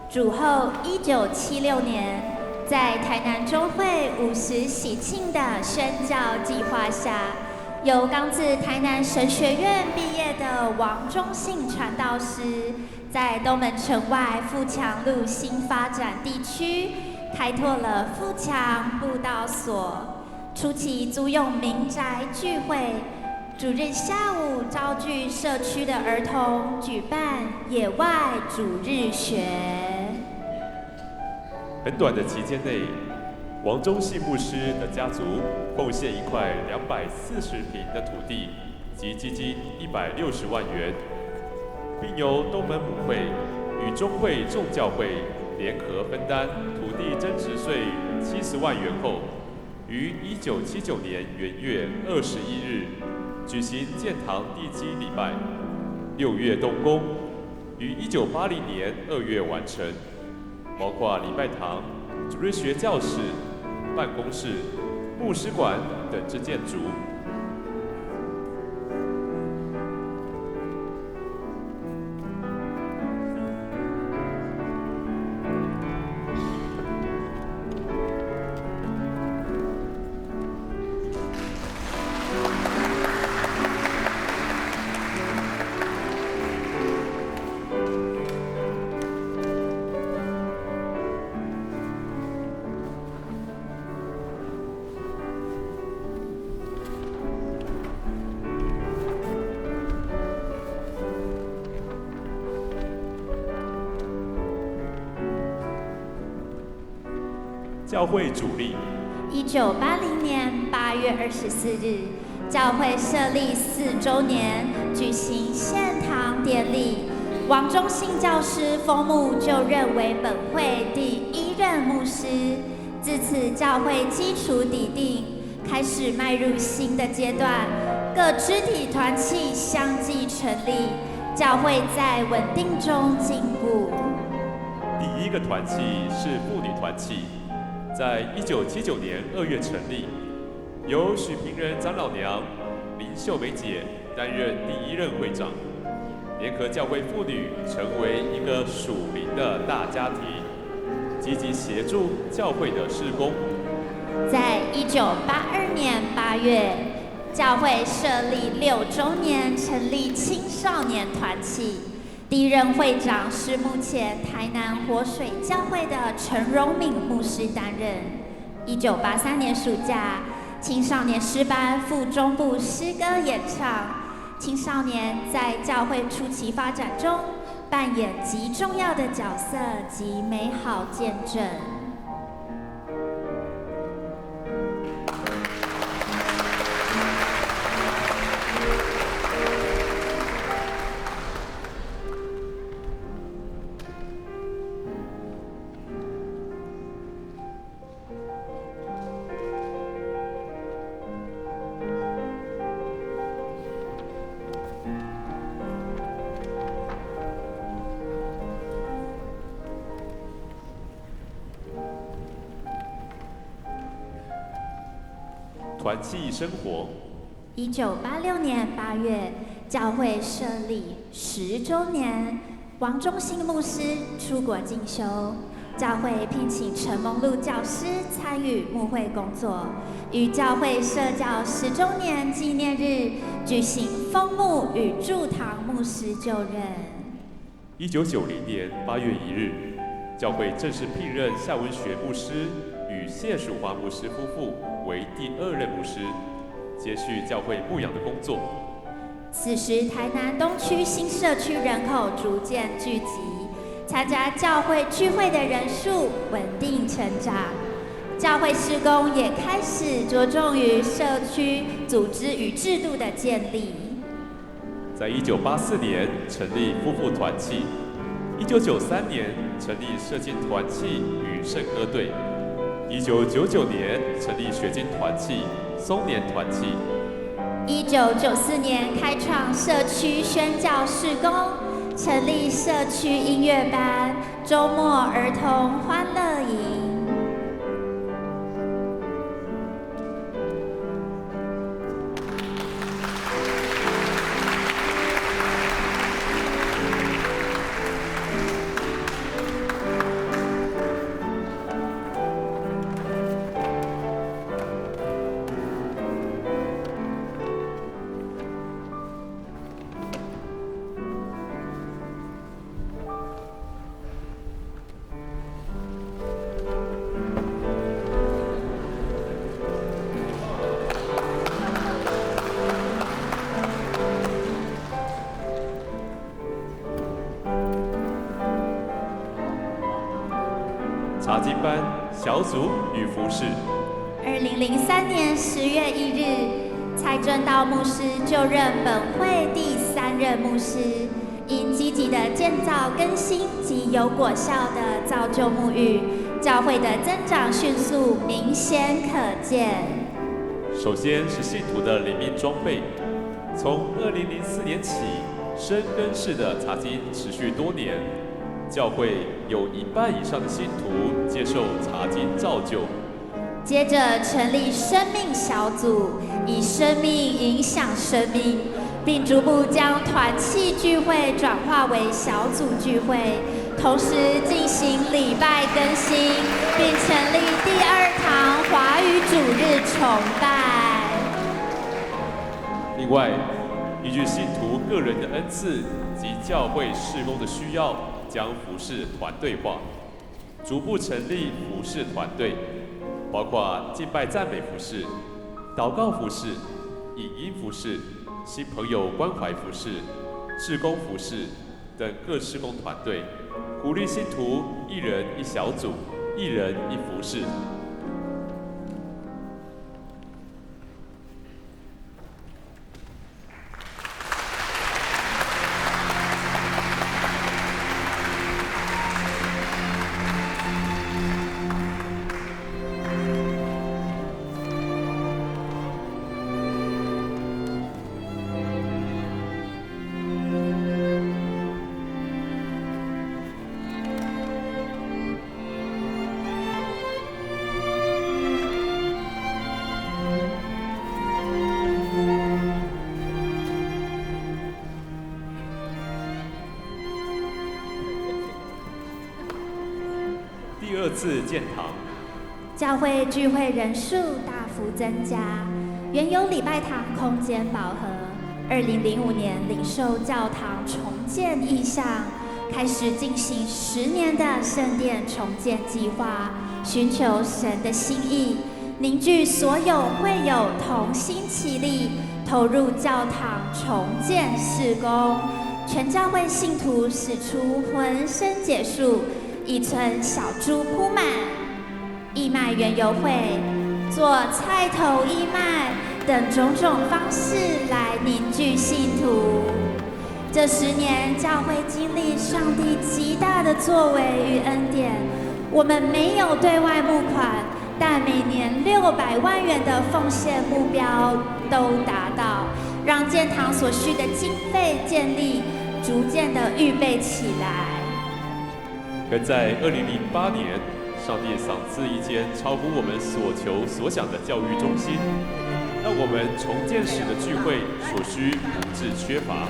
主后1976年，在台南中会50喜庆的宣教计划下，由刚自台南神学院毕业的王忠信传道师，在东门城外富强路新发展地区开拓了富强布道所，初期租用民宅聚会。主日下午招聚社区的儿童，举办野外主日学。很短的期间内，王忠信牧师的家族奉献一块240坪的土地及基金160万元，并由东门母会与中会众教会联合分担土地增值税70万元后，于1979年元月21日。举行建堂地基礼拜，6月动工，于1980年2月完成，包括礼拜堂、主日学教室、办公室、牧师馆等之建筑。教会主力。1980年8月24日，教会设立4周年，举行献堂典礼。王忠信教师封牧就任为本会第1任牧师。自此，教会基础底定，开始迈入新的阶段，各肢体团契相继成立，教会在稳定中进步。第一个团契是妇女团契。在1979年2月成立，由许平仁长老娘、林秀梅姐担任第1任会长，联合教会妇女成为一个属灵的大家庭，积极协助教会的事工。在1982年8月，教会设立6周年，成立青少年团契。第1任会长是目前台南活水教会的陈荣敏牧师担任。1983年暑假，青少年诗班附中部诗歌演唱。青少年在教会初期发展中扮演极重要的角色及美好见证。团契生活。1986年8月，教会设立10周年，王忠信牧师出国进修，教会聘请陈蒙禄教师参与牧会工作，于教会社教10周年纪念日举行封牧与祝堂牧师就任。1990年8月1日，教会正式聘任夏文学牧师与谢淑华牧师夫妇为第2任牧师，接续教会牧养的工作。此时，台南东区新社区人口逐渐聚集，参加教会聚会的人数稳定成长，教会事工也开始着重于社区组织与制度的建立。在1984年成立夫妇团契，1993年成立社青团契与圣歌队，1999年成立学经团契、松年团契。1994年开创社区宣教事工，成立社区音乐班、周末儿童欢乐营。查经班小组与服饰。2003年10月1日，蔡正道牧师就任本会第3任牧师。因积极的建造更新及有果效的造就牧育，教会的增长迅速明显可见。首先是信徒的灵命装备，从2004年起，深耕式的查经持续多年，教会有1半以上的信徒接受查经造就。接着成立生命小组，以生命影响生命，并逐步将团契聚会转化为小组聚会，同时进行礼拜更新，并成立第2堂华语主日崇拜。另外，依据信徒个人的恩赐及教会事工的需要，将服事团队化，逐步成立服事团队，包括敬拜赞美服事、祷告服事、影音服事、新朋友关怀服事、志工服事等各事工团队，鼓励信徒1人1小组，1人1服事。第2次建堂，教会聚会人数大幅增加，原有礼拜堂空间饱和。2005年领受教堂重建意向，开始进行10年的圣殿重建计划，寻求神的心意，凝聚所有会友同心齐力，投入教堂重建事工。全教会信徒使出浑身解数，一村小猪铺满，义卖园游会、做菜头义卖等种种方式来凝聚信徒。这10年，教会经历上帝极大的作为与恩典。我们没有对外募款，但每年600万元的奉献目标都达到，让建堂所需的经费建立逐渐的预备起来。更在2008年，上帝赏赐一间超乎我们所求所想的教育中心，让我们重建时的聚会所需不致缺乏，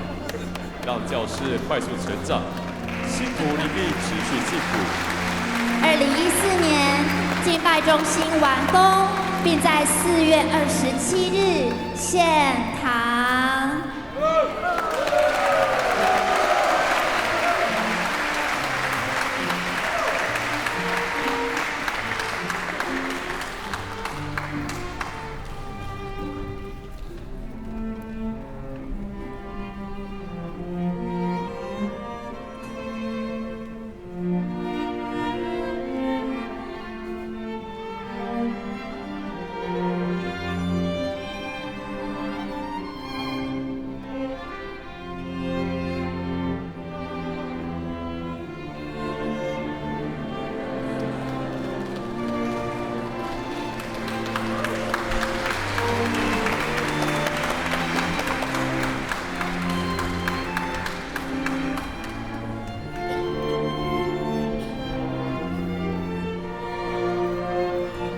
让教士快速成长，信徒灵命持续进步。2014年敬拜中心完工，并在4月27日献堂。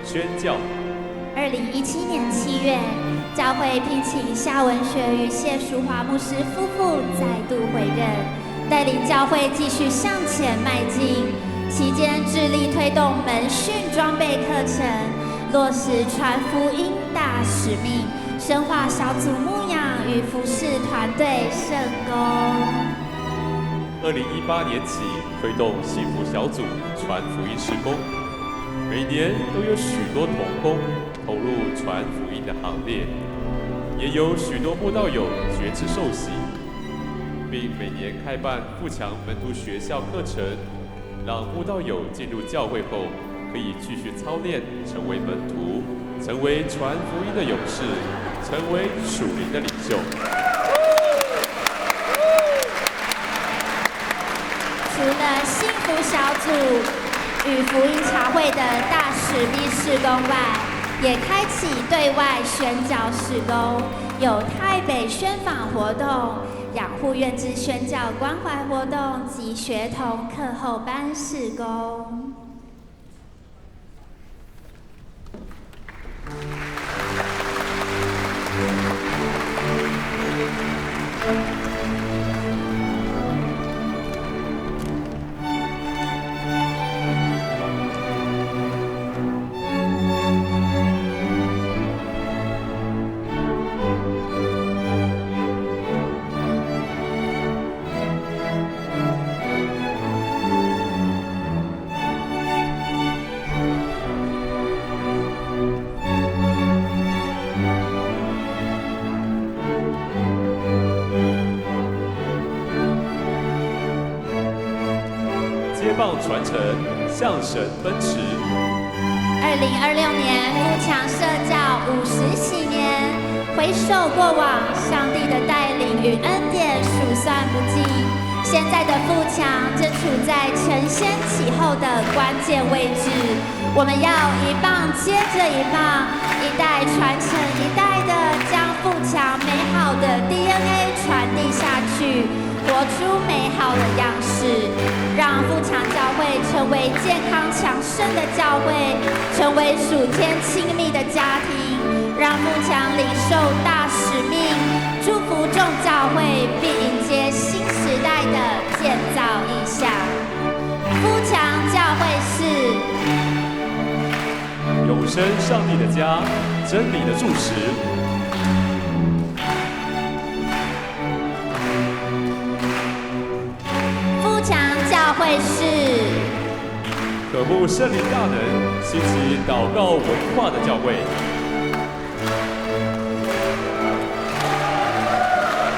宣教。2017年7月，教会聘请夏文学与谢淑华牧师夫妇再度回任，带领教会继续向前迈进。期间致力推动门训装备课程，落实传福音大使命，深化小组牧养与服事团队圣工。2018年起推动幸福小组传福音事工，每年都有许多同工投入传福音的行列，也有许多慕道友决志受洗，并每年开办富强门徒学校课程，让慕道友进入教会后可以继续操练，成为门徒，成为传福音的勇士，成为属灵的领袖。除了幸福小组与福音茶会的大使命事工外，也开启对外宣教事工，有台北宣访活动、养护院之宣教关怀活动及学童课后班事工。接棒传承，向神奔驰。2026年富强社教50禧年，回首过往，上帝的带领与恩典数算不尽。现在的富强正处在承先启后的关键位置，我们要一棒接着一棒，一代传承一代的将富强美好的 DNA 传递下去，活出美好的样式，让富强教会成为健康强盛的教会，成为属天亲密的家庭，让富强领受大使命，祝福众教会，并迎接新时代的建造意向。富强教会是永生上帝的家，真理的柱石。富强教会是渴慕圣灵大能，兴起祷告文化的教会。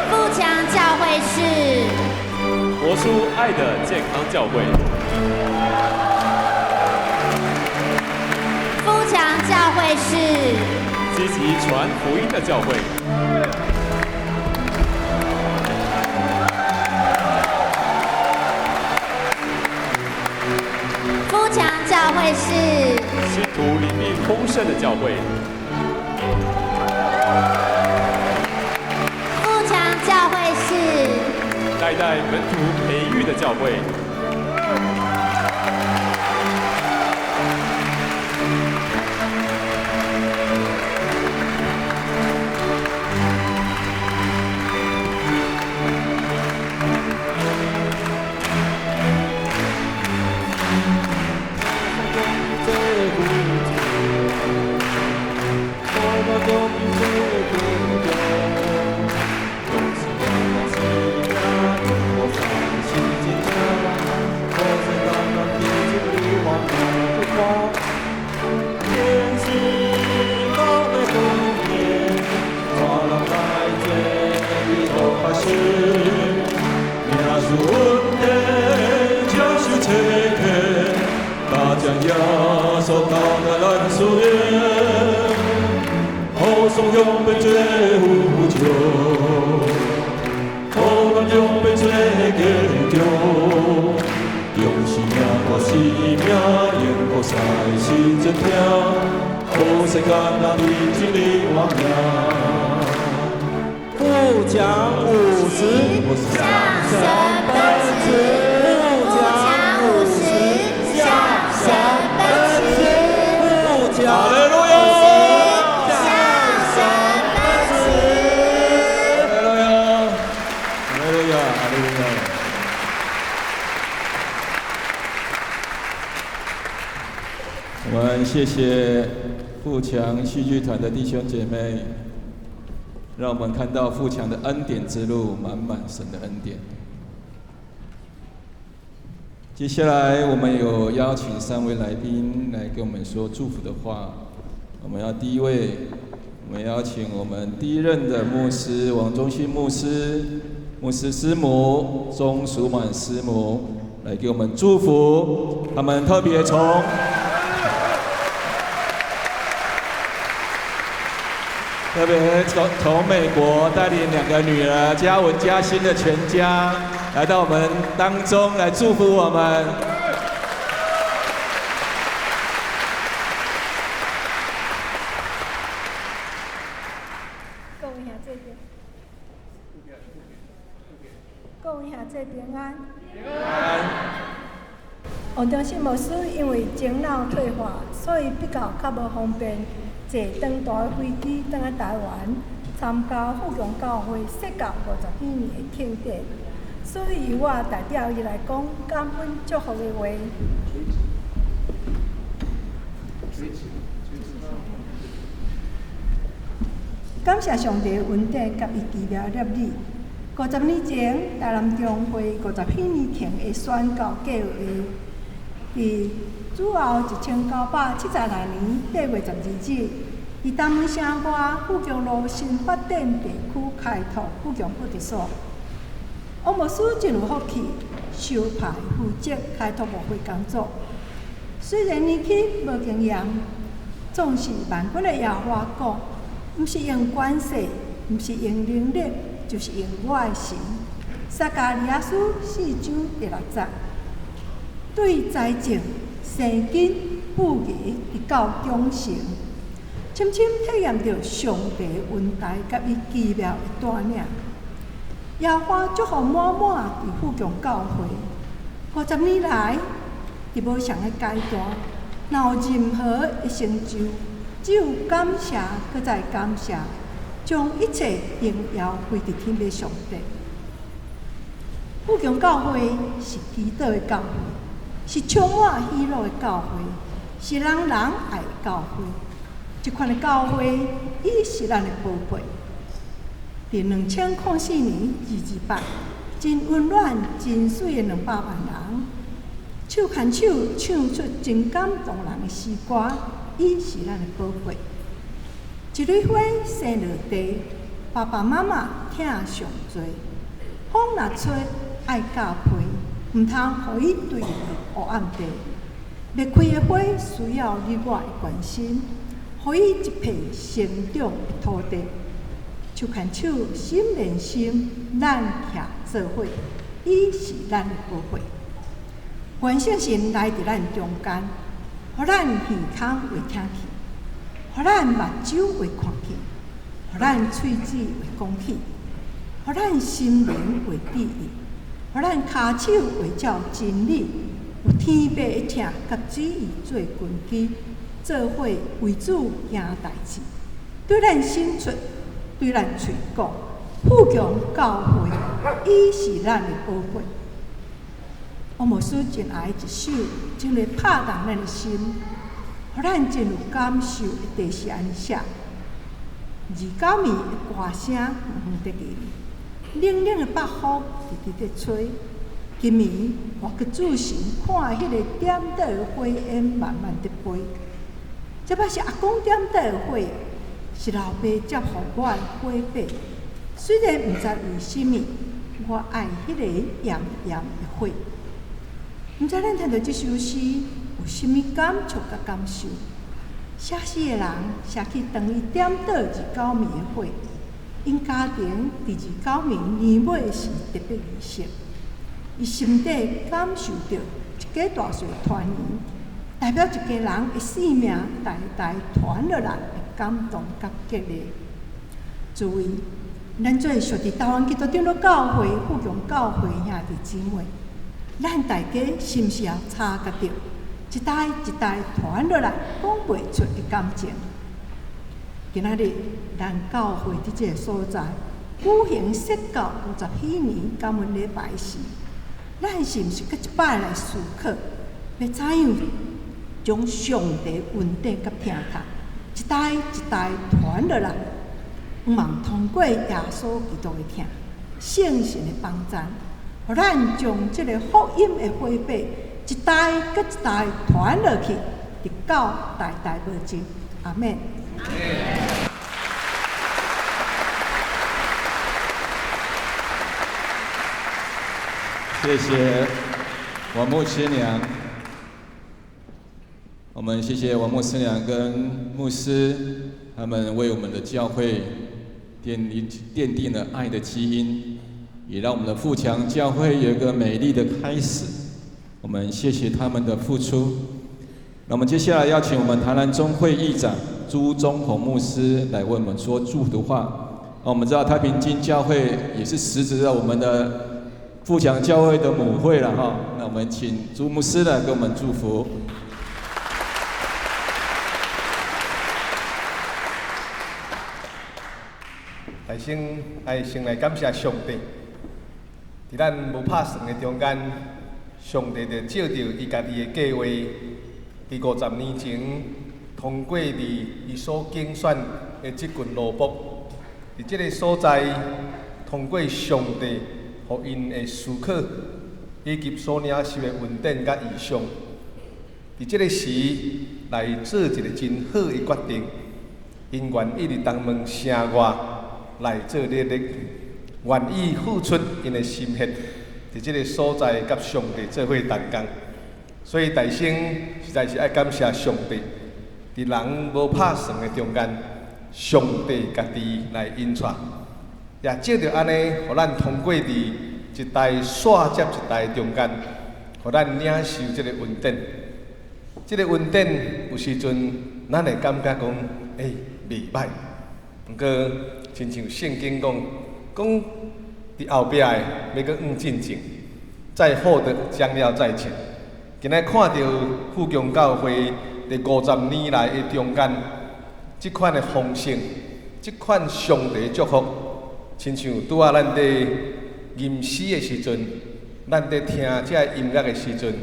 富强教会是活出爱的健康教会。富强教会是积极传福音的教会。富强教会是信徒灵命丰盛的教会。富强教会是代代门徒培育的教会。思念，互相向变做富足，互咱向变做坚强。用生命我生命，用互赛心真听，互世间那对真理我命。富强50，向神奔驰。富强50，向神奔驰。富强哈利路亚，向神奔驰。哈利路亚，哈利路亚，哈利路亚。我们谢谢富强戏剧团的弟兄姐妹，让我们看到富强的恩典之路，满满神的恩典。接下来我们有邀请3位来宾来跟我们说祝福的话。我们要第一位，我们邀请我们第一任的牧师王忠信牧师、牧师师母钟淑满师母来给我们祝福。他们特别从美国带领2个女儿嘉文、嘉欣的全家来到我们当中来祝福我们。各位兄弟平安。平安。王忠信牧师因为前脑退化，所以比较无方便坐长途的飞机返来台湾参加富强教会设教50几年的庆典，所以我代表伊来讲感恩祝福的话。感谢上帝的恩典甲伊奇妙的礼。50年前，台南中会50几年前的宣教计划，伫主后1976年8月12日，伫东门城外富强路新发展地区开拓富强福祉所。王牧师真有福气，受派负责开拓牧会工作。虽然年轻无经验，总是万军的耶和华讲，毋是用权势，毋是用能力，就是用我的神。撒迦利亚书4章第6节，对财政、生根、富裕伫到忠诚，深深体验到上帝恩待甲伊奇妙的带领。耶和华祝福满满伫富强教会，50年来伫无上的阶段，若有任何的成就，只有感谢，搁再感谢，将一切荣耀归伫天父上帝。富强教会是基督的教会，是充满喜乐的教会，是人人爱的教会。这款的教会，伊是咱的宝贝。伫2004年228，真温暖、真水的200万人，手牵手唱出真感动人的诗歌，伊是咱的宝贝。一蕊花生落地，爸爸妈妈疼上多。风若吹，爱加被，毋通互伊对入黑暗地。灭开的花需要你我的关心，互伊一片生长的土地。手牵手，心连心，咱徛做伙，伊是咱的宝贝。愿圣神来伫咱中间，互咱耳孔会听去，互咱目睭会看去，互咱喙齿会讲起，互咱心灵会记忆，互咱骹手会照真理，有天父的疼甲旨意做根基，做伙为主行代志，对咱伸出，对咱喙讲，富强教会，伊是咱的宝贝。我牧师真爱一首，真会拍动咱的心，互咱真有感受的地是安尼写：29暝的歌声远远地去，冷冷的北风直直地吹。今暝我去主神看迄个点底的火焰慢慢地飞，这摆是阿公点底的火，是老爸接互我的火把。虽然毋知为什么，我爱迄个炎炎的火。毋知咱听到这首诗有甚物感触甲感受？写诗的人写去当伊点倒29暝的火，因家庭伫29暝年尾是特别仪式。伊心底感受到一家大细团圆，代表一家人的生命代代传落来的感动甲激励。诸位，咱做属伫台湾基督长老教会、富强教会兄弟姊妹，咱大家是毋是也察觉到一代一代传落来讲袂出的感情？今仔日咱教会伫这个所在举行释教50喜年感恩礼拜时，咱是毋是搁一摆来思考，要怎样将上帝恩典甲听卡一代一代传落来？毋茫通过耶稣基督的听，圣神的帮助，互咱将这个福音的火把一代搁一代传落去，直到代代无尽。阿们。谢谢王牧师娘，我们谢谢王牧师娘跟牧师，他们为我们的教会奠定了爱的基因，也让我们的富强教会有一个美丽的开始。我们谢谢他们的付出。那我们接下来邀请我们台南中会议长朱宗宏牧师来为我们说祝福话。我们知道太平经教会也是实质的我们的富强教会的母会了哈。那我们请朱牧师来给我们祝福。大先爱先来感谢上帝，伫咱无拍算的中间，上帝就照着伊家己的计划，伫50年前通过伊所竞选的即群罗卜，伫即个所在通过上帝互因的思考，以及所领受的恩典甲异象，伫即个时来做一个真好的决定，因愿意伫东门城外。来做热力，愿意付出因的心血，伫即个所在甲上帝做伙同工。所以大声实在是爱感谢上帝，伫人无拍算的中间，上帝家己来引带，也借着安尼，互咱通过伫一代线接一代中间，互咱领受即个恩典。即个恩典有时阵，咱会感觉讲，袂歹，不过。亲像圣经讲，伫后壁的要搁往进前，再好的将了再前。今仔看到富强教会伫50年来的中间，即款的丰盛，即款上帝祝福，亲像拄仔咱伫吟诗的时阵，咱伫听这音乐的时阵，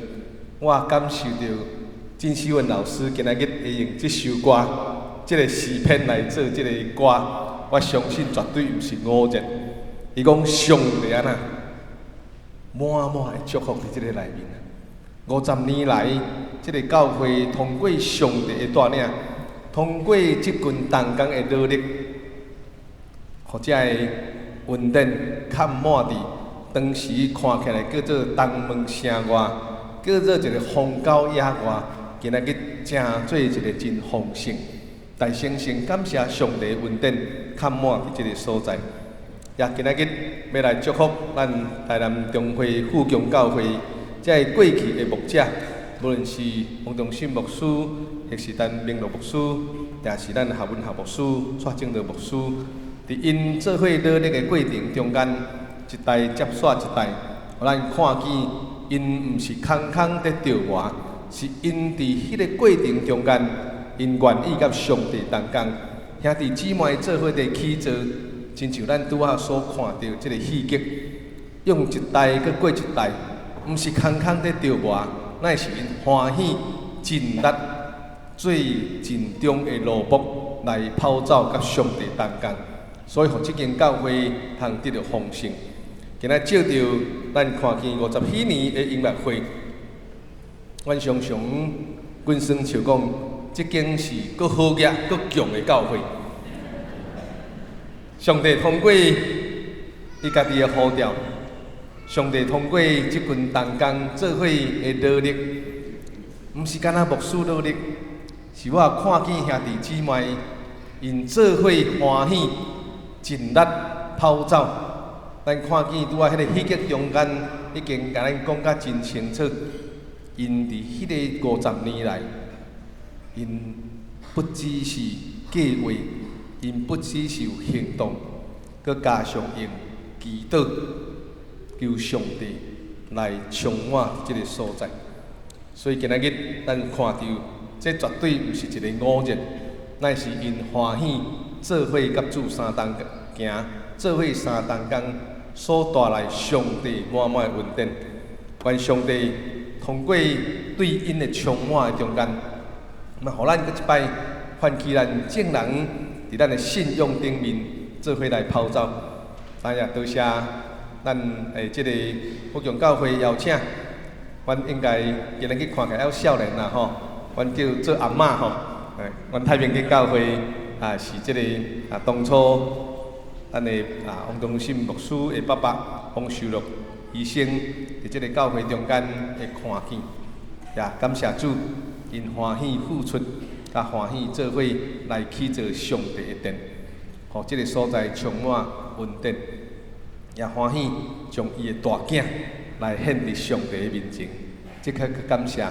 我感受到曾秀文老师今仔日会用即首歌，即个诗篇来做即个歌。我相信绝对毋是偶然。伊讲上帝安那满满的祝福伫即个内面。50年来，即个教会通过上帝的带领，通过即群同工的努力，或者个恩典嵌满伫当时看起来叫做东门城外，叫做一个荒郊野外，今仔日正做一个真丰盛。大声声感谢上帝恩典嵌满伫即个所在，也今仔日要来祝福咱台南中会富强教会，即过去的牧者，无论是王忠信牧师，或是咱明乐牧师，也是咱夏文夏牧师、蔡正德牧师，伫因做伙努力的过程中间，一代接续一代，互咱看见因毋是空空在着活，是因伫迄个过程中间。因愿意甲上帝同工，兄弟姊妹做伙地起造，亲像咱拄仔所看到即个戏剧，用一代搁过一代，毋是空空在着活，乃是因欢喜尽力最尽忠的罗卜来跑走甲上帝同工，所以互即间教会通得到丰盛。今仔照着咱看见50喜年的音乐会，阮常常君算笑讲。即间是搁好业、搁强的教会。上帝通过伊家己的呼召，上帝通过即群同工做伙的努力，毋是干那牧师努力，是我看见兄弟姊妹因做伙欢喜，尽力跑走。咱看见拄仔迄个戏剧中间，已经甲咱讲甲真清楚。因伫迄个50年来，因不只是计划，因不只是有行动，佮加上用祈祷，求上帝来充满即个所在。所以今仔日咱看到，这绝对毋是一个偶然，乃是因欢喜做伙甲主三同行，做伙三同工所带来上帝满满的恩典。愿上帝通过对因的充满的中间，互咱搁一摆唤起咱众人伫咱的信仰顶面做伙来跑走。当然，多谢咱即个福强教会邀请，阮应该今日去看起来还少年啦吼，阮叫做阿嬷吼，阮太平间教会是即个当初咱的王东信牧师的爸爸黄寿乐医生伫即个教会中间的看见，也感谢主，因欢喜付出，甲欢喜做伙来去做上帝的殿，互即个所在充满恩典，也欢喜将伊的大囝来献伫上帝的面前，即刻去感谢。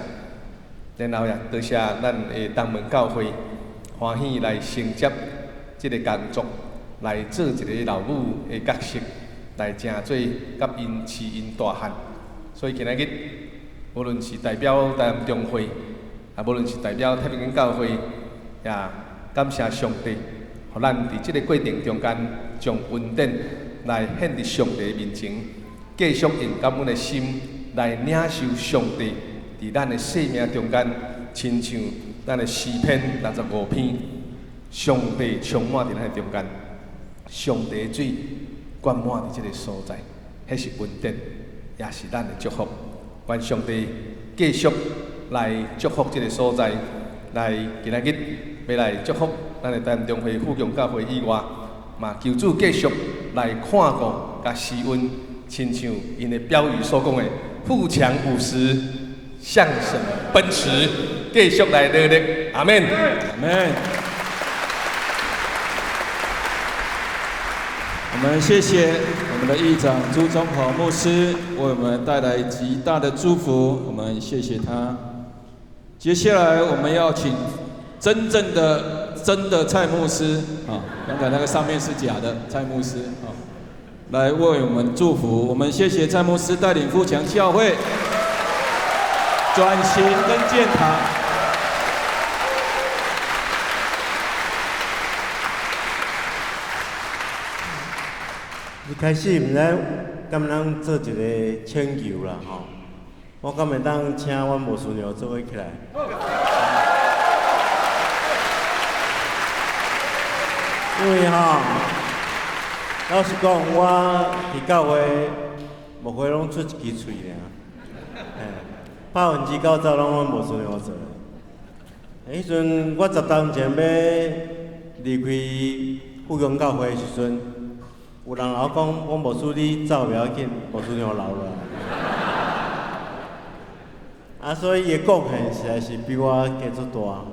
然后也多谢咱的东门教会欢喜来承接即个工作，来做一个老母的角色。来正做甲因饲因大汉，所以今仔日无论是代表台南中会，无论是代表太平间教会，也感谢上帝，互咱伫即个过程中间，将恩典来献伫上帝面前，继续用感恩的心来领受上帝伫咱的生命中间，亲像咱的诗篇65篇，上帝充满伫咱的中间，上帝的水。灌满伫即个所在，迄是恩典，也是咱的祝福。愿上帝继续来祝福即个所在，来今仔日要来祝福咱的台南中会富强教会以外，嘛求主继续来看顾甲施恩，亲像因的标语所讲的“富强50，向神奔驰”，继续来努力。阿门。阿门。我们谢谢我们的议长朱宗豪牧师为我们带来极大的祝福，我们谢谢他。接下来我们要请真的蔡牧师啊，刚才那个上面是假的蔡牧师啊，来为我们祝福。我们谢谢蔡牧师带领富强教会转型跟建堂。一开始毋知敢咱做一个请求啦吼，我敢会当请阮牧师娘做伙起来。因为吼，老实讲，我伫教会无会拢出一支喙尔，90%拢阮牧师娘做。迄阵我10当前要离开富强教会的时阵。有人老讲，我牧师你走袂要紧，牧师娘老了。所以伊的贡献实在是比我加足大。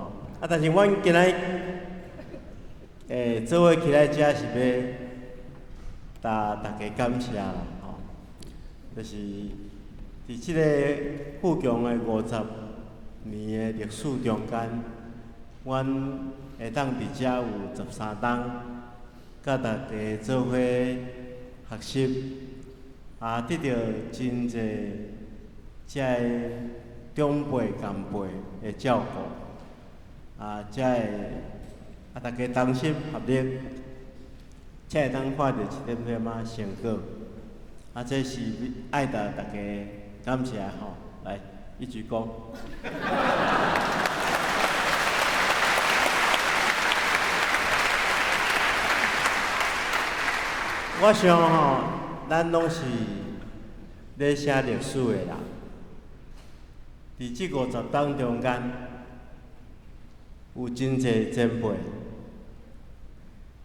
但是阮今仔做伙起来，只是要大家感谢啦，吼，就是伫即个富强的50年的历史中间，阮会当伫遮有13档。甲大家做伙学习，得到真侪遮个长辈干辈的照顾，遮个大家同心合力，才会当看到一点点成果。这是爱大家感谢吼，来一鞠躬。我想吼，咱拢是咧写历史的人，伫即50当中间，有真侪前辈，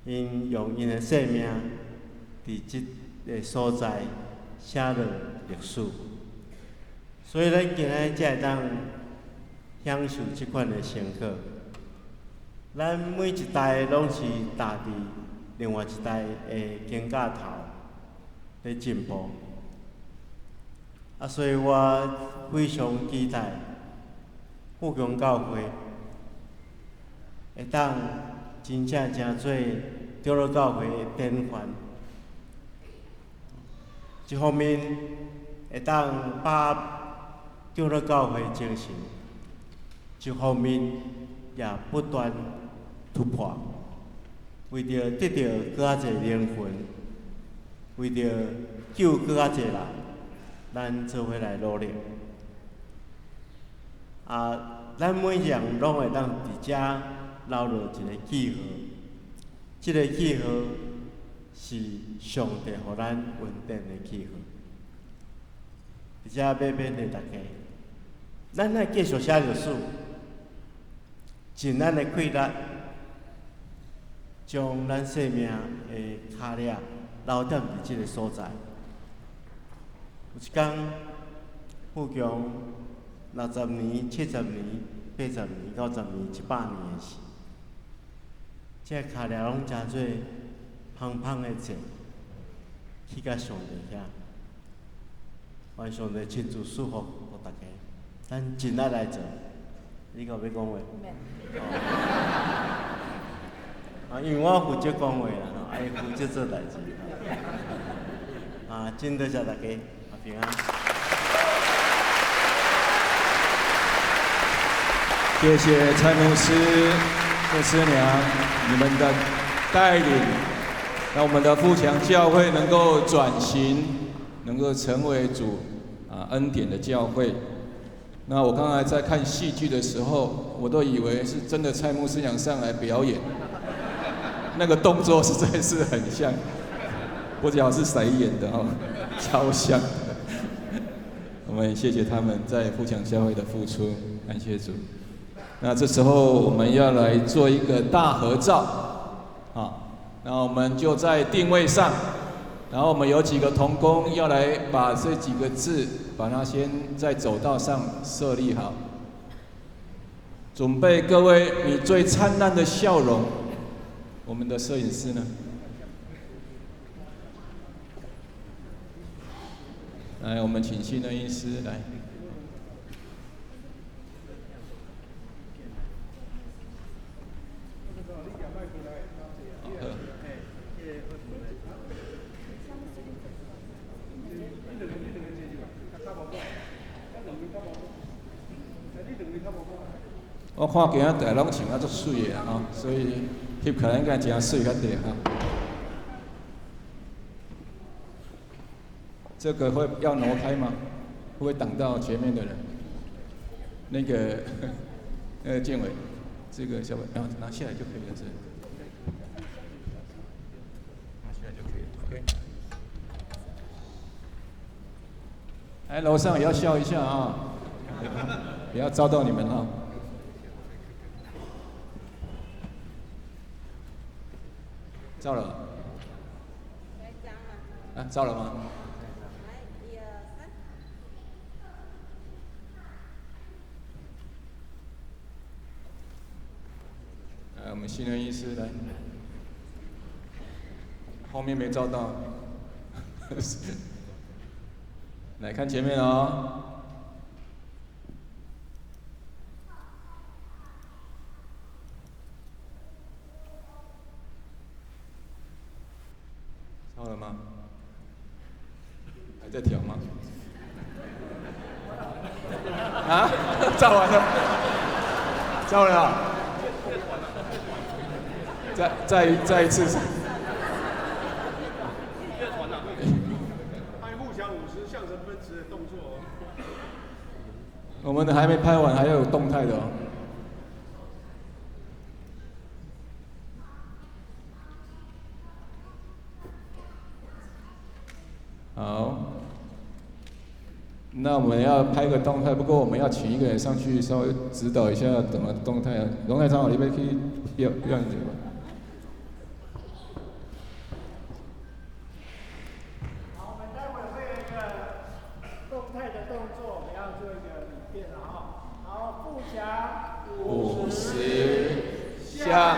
因用因的生命伫即个所在写落历史，所以咱今仔才会当享受即款的成果。咱每一代拢是踏伫另外一代的肩胛头咧进步。所以我非常期待富强教会会当真正做长老教会的典范。一方面会当把长老教会精神，一方面也不断突破，为着得到更较侪灵魂，为着救更较侪人，咱做伙来努力。咱每样拢会当伫遮留落一个记号，即个记号是上帝互咱稳定的记号。而且要勉励大家，咱爱继续写历史，尽咱的气力，将咱生命的脚链留踮伫即个所在。有一天，富强60年、70年、80年、90年、100年的时，这脚链拢真做芳芳的坐，去甲上帝遐。愿上帝亲自祝福互大家，咱尽力来做。你有要讲话？因为我负责讲话啦，伊负责做代志。真多谢大家，平安。谢谢蔡牧师、牧师娘你们的带领，让我们的富强教会能够转型，能够成为主恩典的教会。那我刚才在看戏剧的时候，我都以为是真的蔡牧师娘上来表演，那个动作实在是很像，不知道是谁演的哦，超像的。我们谢谢他们在富强教会的付出，感谢主。那这时候我们要来做一个大合照，那我们就在定位上，然后我们有几个同工要来把这几个字，把它先在走道上设立好，准备各位你最灿烂的笑容。我们的摄影师呢？来，我们请新的医师来。我看今仔大拢穿啊足水的啊，所以翕起来应该真水较对哈。这个会要挪开吗？会不会挡到前面的人？那个建伟，这个小伟，然后拿下来就可以了，是。拿下来就可以了 ，OK。来，楼上也要笑一下啊，不要遭到你们啊。照了。照了吗？来，我们新人医师来，后面没照到，来看前面哦。照了吗？还在调吗？啊？照完了？照了啊？再一次。拍互相50象征分词的动作。我们的还没拍完，还要有动态的哦。好，那我们要拍个动态，不过我们要请一个人上去稍微指导一下怎么动态啊。龙台长好，你们可以表演这个。好，我们待会会有一个动态的动作，我们要做一个影片了哈。好，富强50下。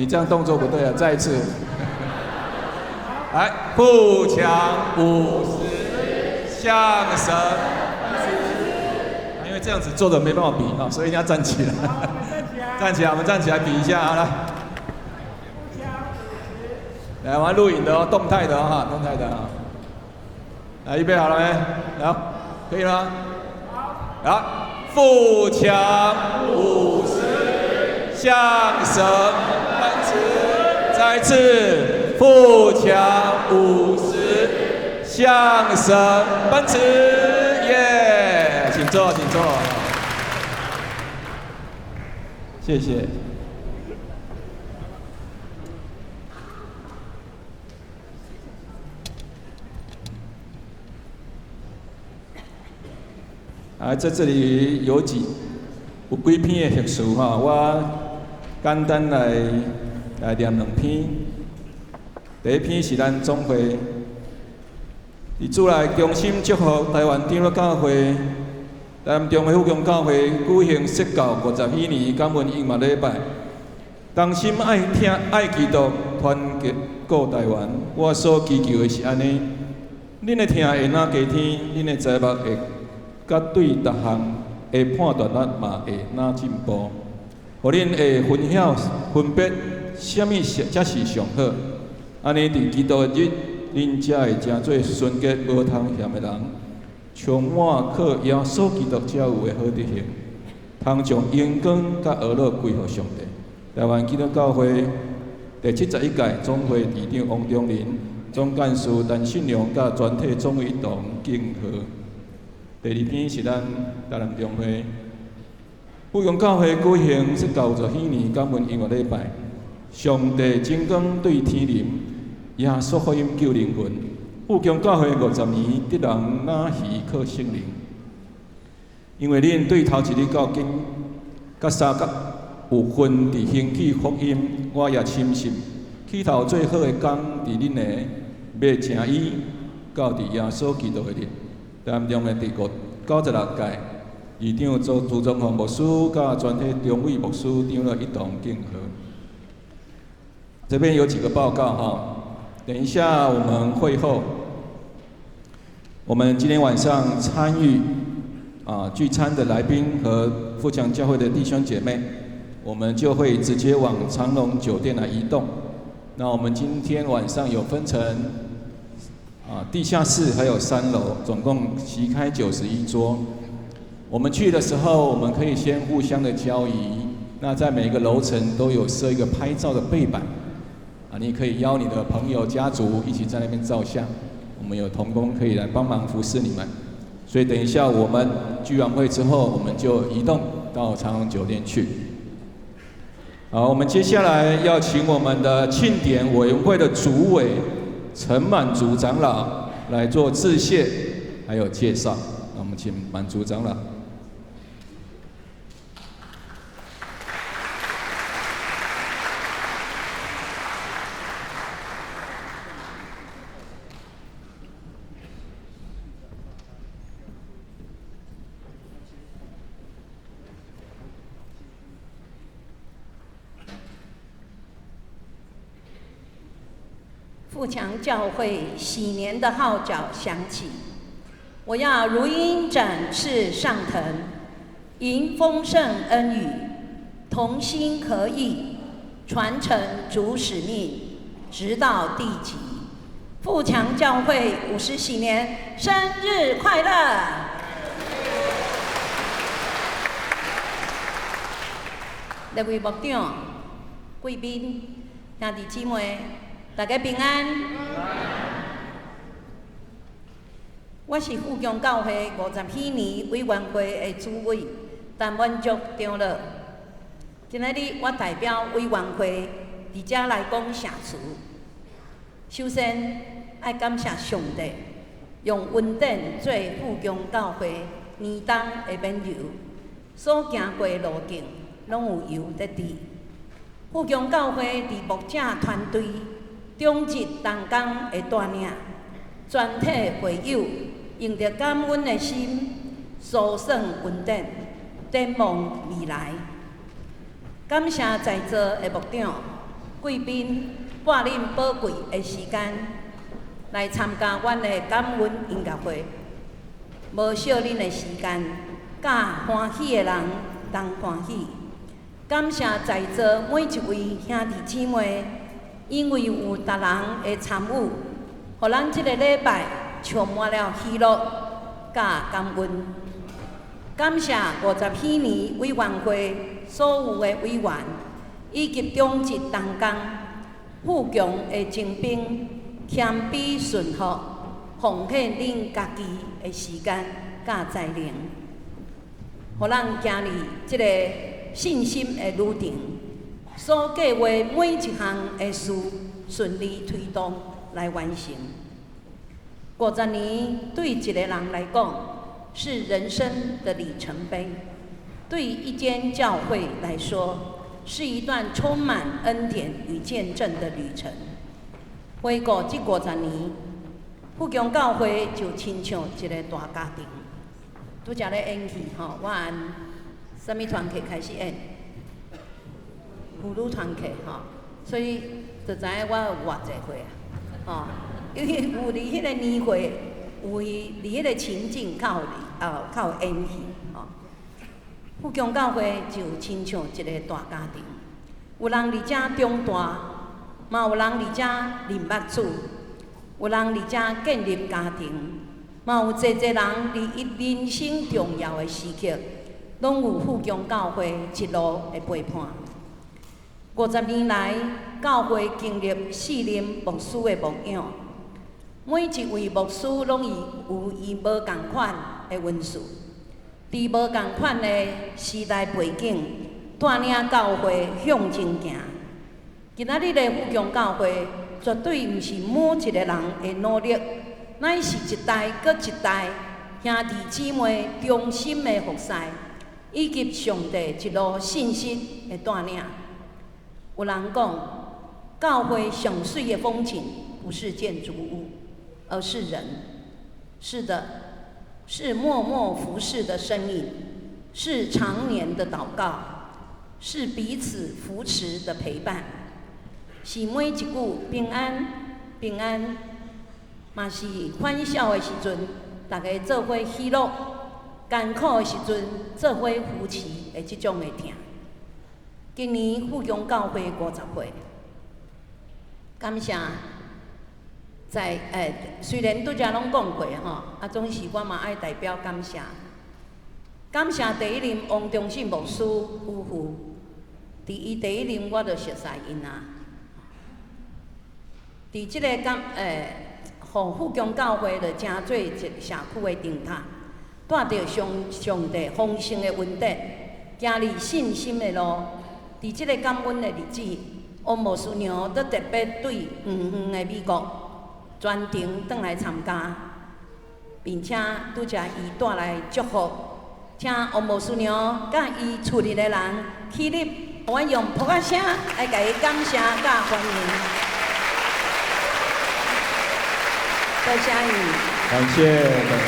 你这样动作不对啊，再一次。来，腹腔50，向神。因为这样子做的没办法比啊，所以一定要站起来。站起来，我们站起来比一下啊，来。来，我们录影的哦，动态的哦哈，动态的啊。来，预备好了没？来，可以了吗？好，腹腔50，向神奔驰。再一次，腹腔50，向神奔驰。耶！请坐，请坐。谢谢。在这里有几篇的叙述哈，我简单来念2篇。第一篇是咱总会，伫主内衷心祝福台湾长老教会、台南中华福强教会举行释教57年感恩音乐礼拜。同心爱听爱基督，团结顾台湾。我所祈求的是安尼，恁的听会哪加添，恁的财目会。甲对逐项的判断力嘛会哪进步，互恁会分晓分别什么才是上好。安尼伫基督日，恁才会真做纯洁无通嫌的人，充满靠耶稣基督才有的好德行，通将荣光甲娱乐归互上帝。台湾基督教会第71届总会议长王忠林、总干事陈信良甲全体总会一同敬贺。第2篇是咱台南中会福强教会举行释教50年感恩音乐礼拜，上帝真光对天临，耶稣福音救灵魂。福强教会50年，得人哪喜靠圣灵。因为恁对头一日到今，甲三角有份伫兴起福音，我也深信，起头最好的工伫恁的要成伊，到伫耶稣基督的日。台南中的第96届议长朱宗宏牧师甲全体中委牧师长老一同敬贺。这边有几个报告哈，等一下我们会后，我们今天晚上参与聚餐的来宾和富强教会的弟兄姐妹，我们就会直接往长隆酒店来移动。那我们今天晚上有分成地下室还有3楼，总共席开91桌。我们去的时候，我们可以先互相的交谊。那在每一个楼层都有设一个拍照的背板，你可以邀你的朋友、家族一起在那边照相。我们有同工可以来帮忙服侍你们。所以等一下我们聚完会之后，我们就移动到长隆酒店去。好，我们接下来要请我们的庆典委员会的主委陈满竹长老来做致谢，还有介绍。那我们请满竹长老。富强教会喜年的号角响起，我要如鹰展翅上腾，迎丰盛恩雨，同心合意，传承主使命，直到地极。富强教会50喜年生日快乐！各位牧长、贵宾、兄弟姊妹。大家平安。我是富强教会57年委员会的主委陈满竹长老。今仔日我代表委员会伫遮来讲谢词。首先，爱感谢上帝，用恩典做富强教会年冬的免游，所行过的路径拢有油得滴。富强教会伫牧者团队。终日同工的带领，全体会友用着感恩的心，输送恩典，展望未来。感谢在座的牧长，贵宾拨恁宝贵的时间来参加阮的感恩音乐会，无惜恁的时间，甲欢喜的人同欢喜。感谢在座每一位兄弟姊妹，因为有逐人的参与，互咱即个礼拜充满了喜乐甲感恩。感谢50禧年委员会所有的委员，以及中职同工富强的精兵，谦卑顺服，奉献恁家己的时间甲才能，互咱今日即个信心的旅程，所计划每一项的事顺利推动来完成。50年对一个人来讲，是人生的里程碑；对一间教会来说，是一段充满恩典与见证的旅程。回顾这50年，富强教会就亲像一个大家庭。拄则咧演戏吼，我按什么团契开始演？妇女团契吼，所以就知影我有偌济岁啊，吼，因为有伫迄个年岁，有伫迄个情境较有演戏吼。富强教会就亲像一个大家庭，有人伫遮长大，嘛有人伫遮认捌主，有人伫遮建立家庭，嘛有侪人伫伊人生重要的时刻，拢有富强教会一路的陪伴。50年来，教会经历4任牧师的牧养，每一位牧师拢有伊无共款的温数，伫无共款的时代背景，带领教会向前行。今仔日的富强教会，绝对毋是每一个人的努力，乃是一代搁一代兄弟姊妹忠心的服侍，以及上帝一路信心的带领。有人讲，教会上水的风景不是建筑物，而是人。是的，是默默服侍的身影，是常年的祷告，是彼此扶持的陪伴，是每一句平安平安，嘛是欢笑的时阵，大家做伙喜乐；艰苦的时阵，做伙扶持的这种的疼。今年富强教会50岁，感谢在虽然拄则拢讲过吼，总是我嘛爱代表感谢，感谢第一任王忠信牧师夫妇，伫伊第一任我就熟悉因啊，伫即个互富强教会就真做一社区的灯塔，带着上帝丰盛的恩典，行入信心的路。伫即个感恩的日子，王牧师娘都特别对远的美国专程转来参加，并且拄则伊带来祝福，请王牧师娘甲伊厝里的人起立，互阮用扑克声来甲伊感谢甲欢迎。多谢你，感谢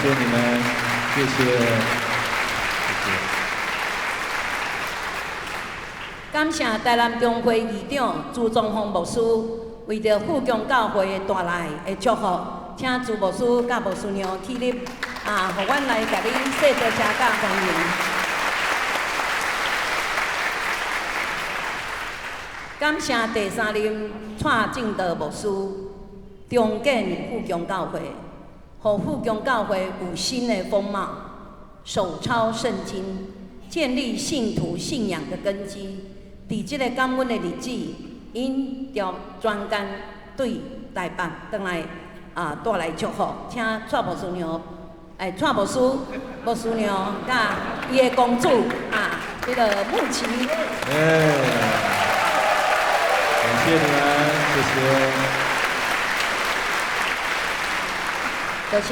你们，谢谢。感谢台南中会议长朱宗宏牧师为着富强教会带来的祝福，请朱牧师甲牧师娘起立，互阮来甲恁说多谢甲欢迎。感谢第3任蔡正道牧师重建富强教会，互富强教会有新的风貌，手抄圣经，建立信徒信仰的根基。伫即个感恩的日子，因调专工对台北转来带来祝福，请蔡牧师娘，蔡牧师娘甲伊的公主迄个牧琪。感谢你们，谢谢。多谢。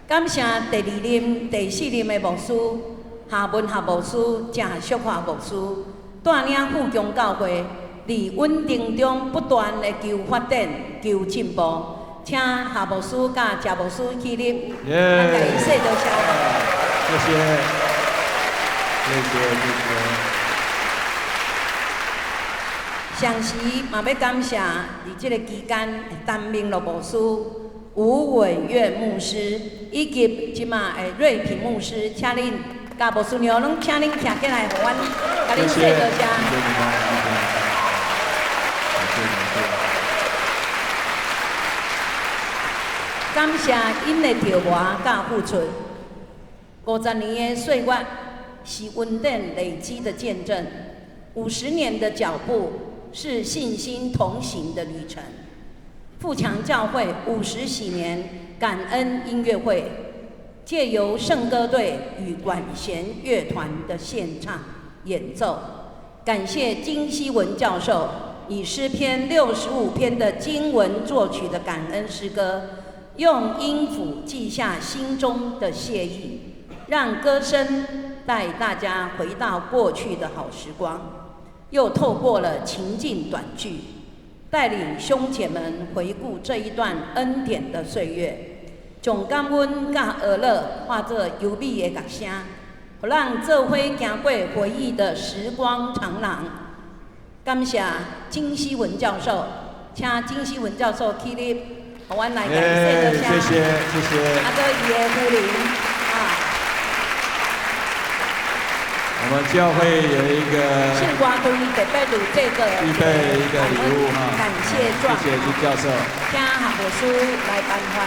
感谢第2任、第4任的牧师。夏文学牧师、郑淑华牧师带领富强教会，伫稳定中不断的求发展、求进步。请夏牧师甲郑牧师起立，咱甲伊说多谢。谢谢，谢谢。上时嘛要感谢伫即个期间担任了牧师吴伟月牧师，以及即马的瑞平牧师，请恁甲牧师娘拢请恁徛起来，互阮甲恁说多谢。感谢因的调磨甲付出，50年的岁月是稳定累积的见证，50年的脚步是信心同行的旅程。富强教会50喜年感恩音乐会，借由圣歌队与管弦乐团的现唱演奏，感谢金希文教授以诗篇65篇的经文作曲的感恩诗歌，用音符记下心中的谢意，让歌声带大家回到过去的好时光，又透过了情境短剧，带领兄姐们回顾这一段恩典的岁月，将感恩甲乐乐化作优美的乐声，互咱做伙行过回忆的时光长廊。感谢金希文教授，请金希文教授起立，互阮来感谢一下。谢谢谢谢。啊，这伊的夫人啊。我们教会有一个庆瓜队特别有这个预备一个礼物哈，感谢状，谢谢金教授，请何牧师来颁发。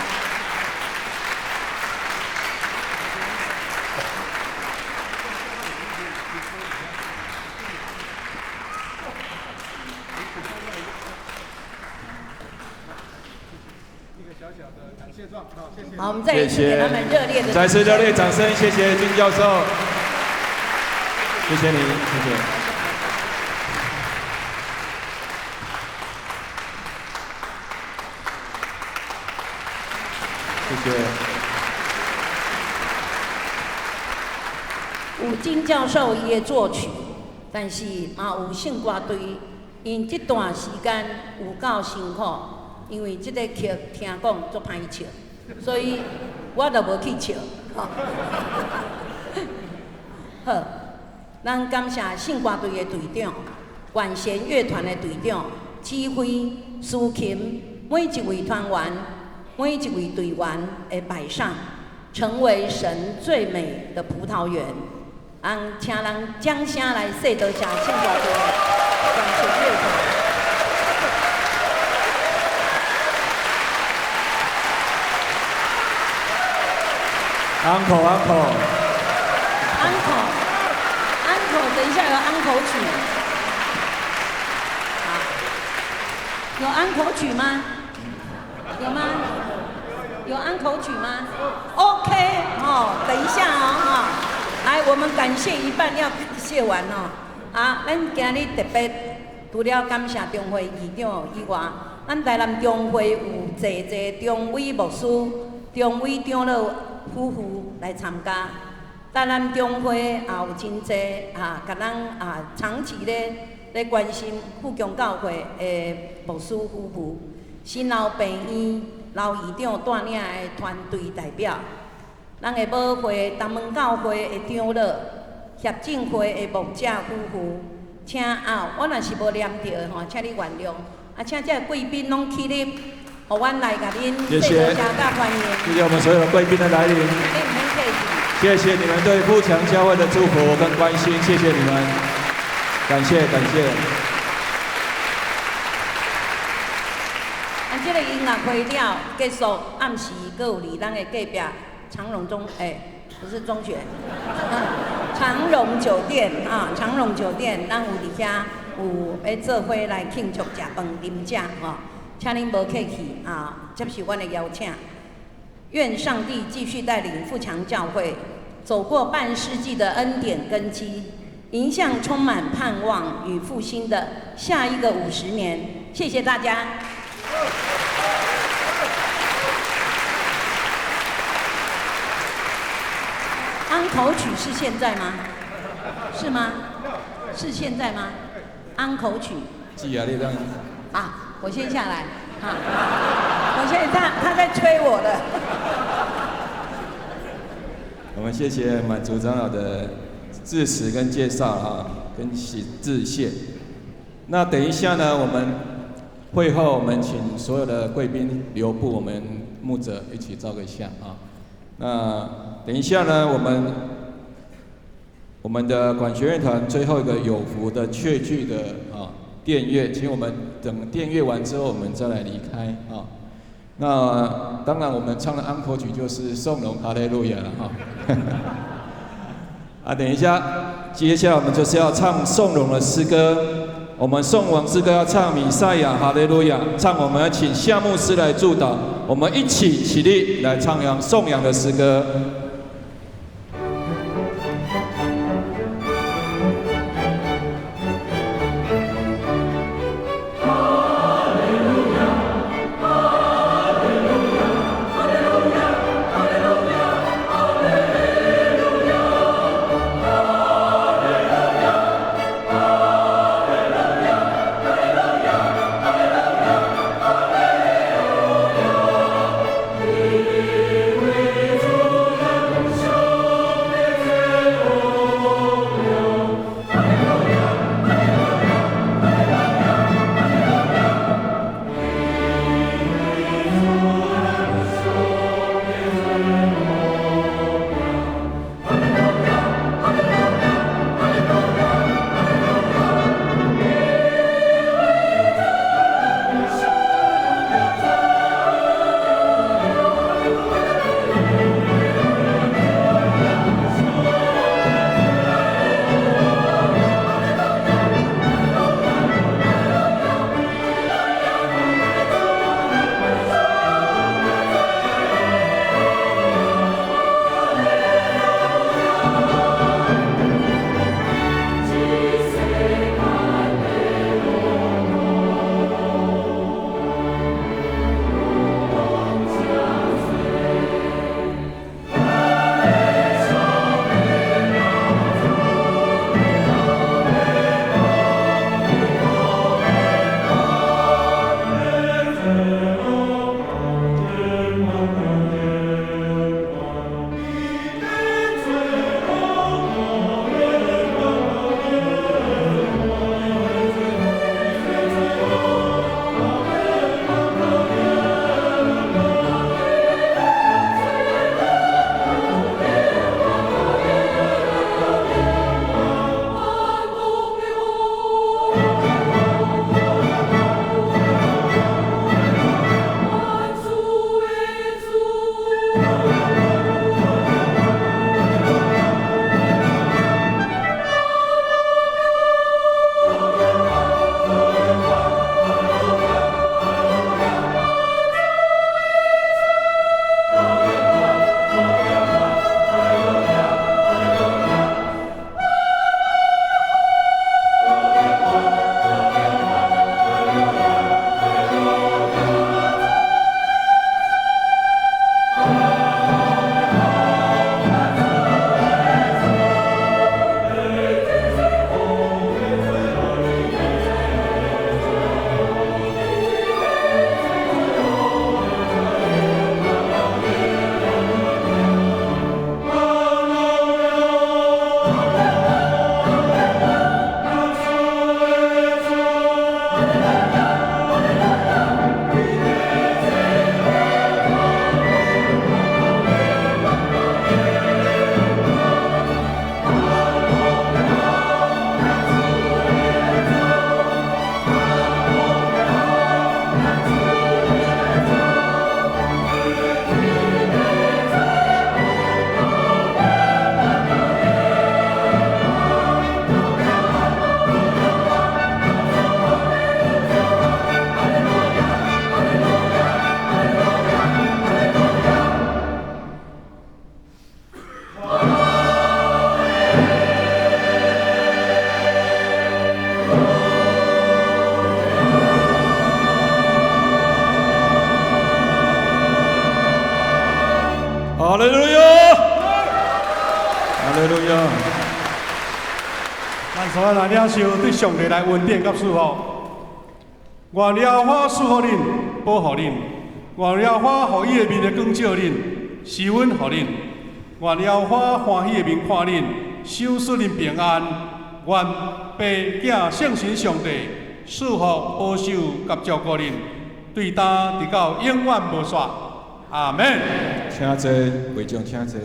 好，我们再一次给他们热烈的，再次热烈掌声，谢谢金教授，谢谢你，谢谢。谢谢。有金教授伊的作曲，但是嘛有圣歌队，因这段时间有够辛苦，因为这个曲听讲足歹唱，所以我就无去唱。好，咱感谢圣歌队的队长、管弦乐团的队长、指挥、司琴，每一位团员、每一位队员的摆上，成为神最美的葡萄园。请人掌声来说多谢圣歌队管弦乐团。Uncle， 等一下有uncle曲，有uncle曲吗？有吗？有uncle曲吗 ？OK， 等一下来，我们感谢一半要感谢完咱今日特别除了感谢中会议长以外，咱台南中会有济中委牧师、中委长老夫妇来参加。台南中会也有真济甲咱长期咧关心富强教会的牧师夫妇、新老病院老院长带领的团队代表，咱的宝会东门教会的长老、协进会的牧者夫妇，请我若是无念到请你原谅。请这贵宾拢起立，互阮来甲恁说多谢甲欢迎。谢谢我们所有的贵宾的来临。谢谢你们对富强教会的祝福跟关心，谢谢你们，感谢感谢。这个音乐会了结束，暗时阁有离咱的隔壁长荣中，不是中学，长荣酒店长荣酒店，咱有伫遐有要做伙来庆祝食饭啉食请恁无客气接受阮的邀请。愿上帝继续带领富强教会走过半世纪的恩典根基，迎向充满盼望与复兴的下一个50年。谢谢大家。安口曲是现在吗？是吗？是现在吗？安口曲。记啊，你让。我先下来。我现在他在催我了。我们谢谢满族长老的致辞跟介绍跟致谢。那等一下呢，我们会后我们请所有的贵宾留步，我们牧者一起照个相啊。那等一下呢，我们的管弦乐团最后一个有福的雀剧的电乐，请我们等电乐完之后，我们再来离开啊。那当然，我们唱的安可曲就是颂荣哈利路亚了哈。等一下，接下来我们就是要唱颂荣的诗歌。我们颂王诗歌要唱弥赛亚哈利路亚，唱我们要请夏牧师来祝祷，我们一起起立来唱扬颂扬的诗歌。哈利路亚，哈利路亚。咱所有人领受对上帝来恩典甲祝福。愿了花赐予恁，保护恁；愿了花，互伊的面的光照恁，施恩互恁；愿了花，欢喜的面看恁，赏赐恁平安。愿爸、囝、圣神上帝祝福、保守甲照顾恁，对担直到永远无煞。阿门。请坐，会长请坐。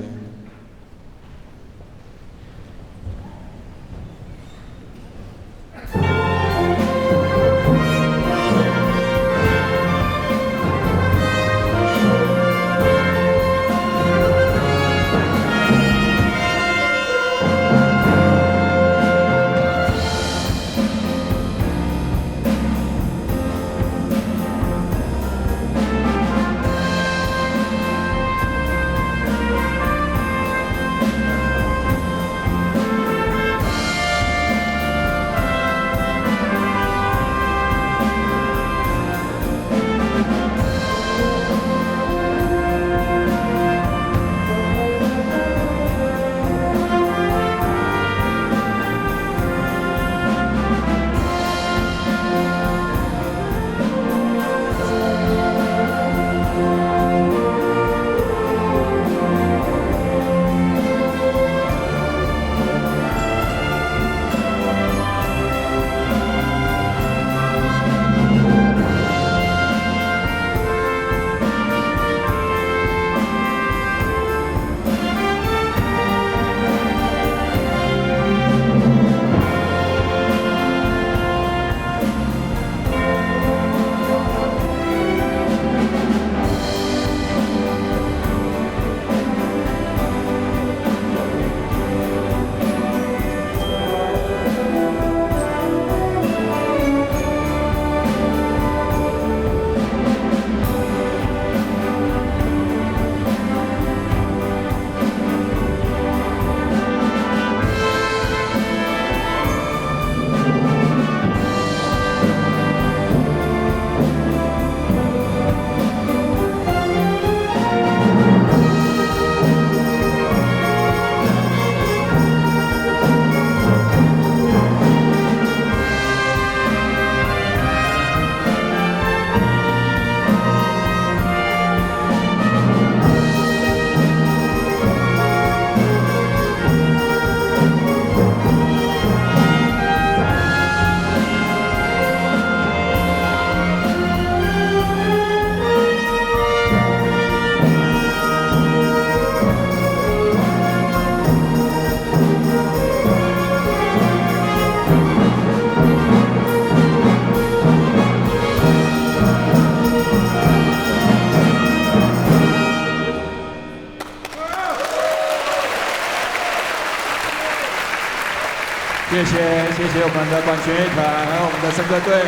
谢谢我们的管弦乐团，还有我们的圣歌队，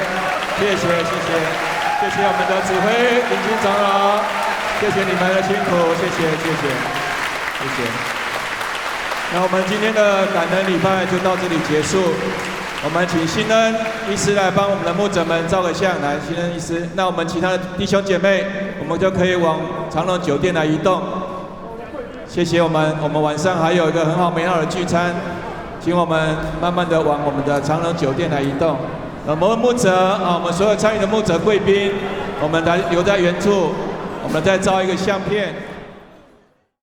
谢谢我们的指挥林金长老，谢谢你们的辛苦，谢谢。那我们今天的感恩礼拜就到这里结束，我们请新恩医师来帮我们的牧者们照个相，来，新恩医师。那我们其他的弟兄姐妹，我们就可以往长隆酒店来移动。谢谢我们晚上还有一个很好美好的聚餐。请我们慢慢的往我们的长隆酒店来移动。我们牧者我们所有参与的牧者贵宾，我们来留在原处，我们再照一个相片。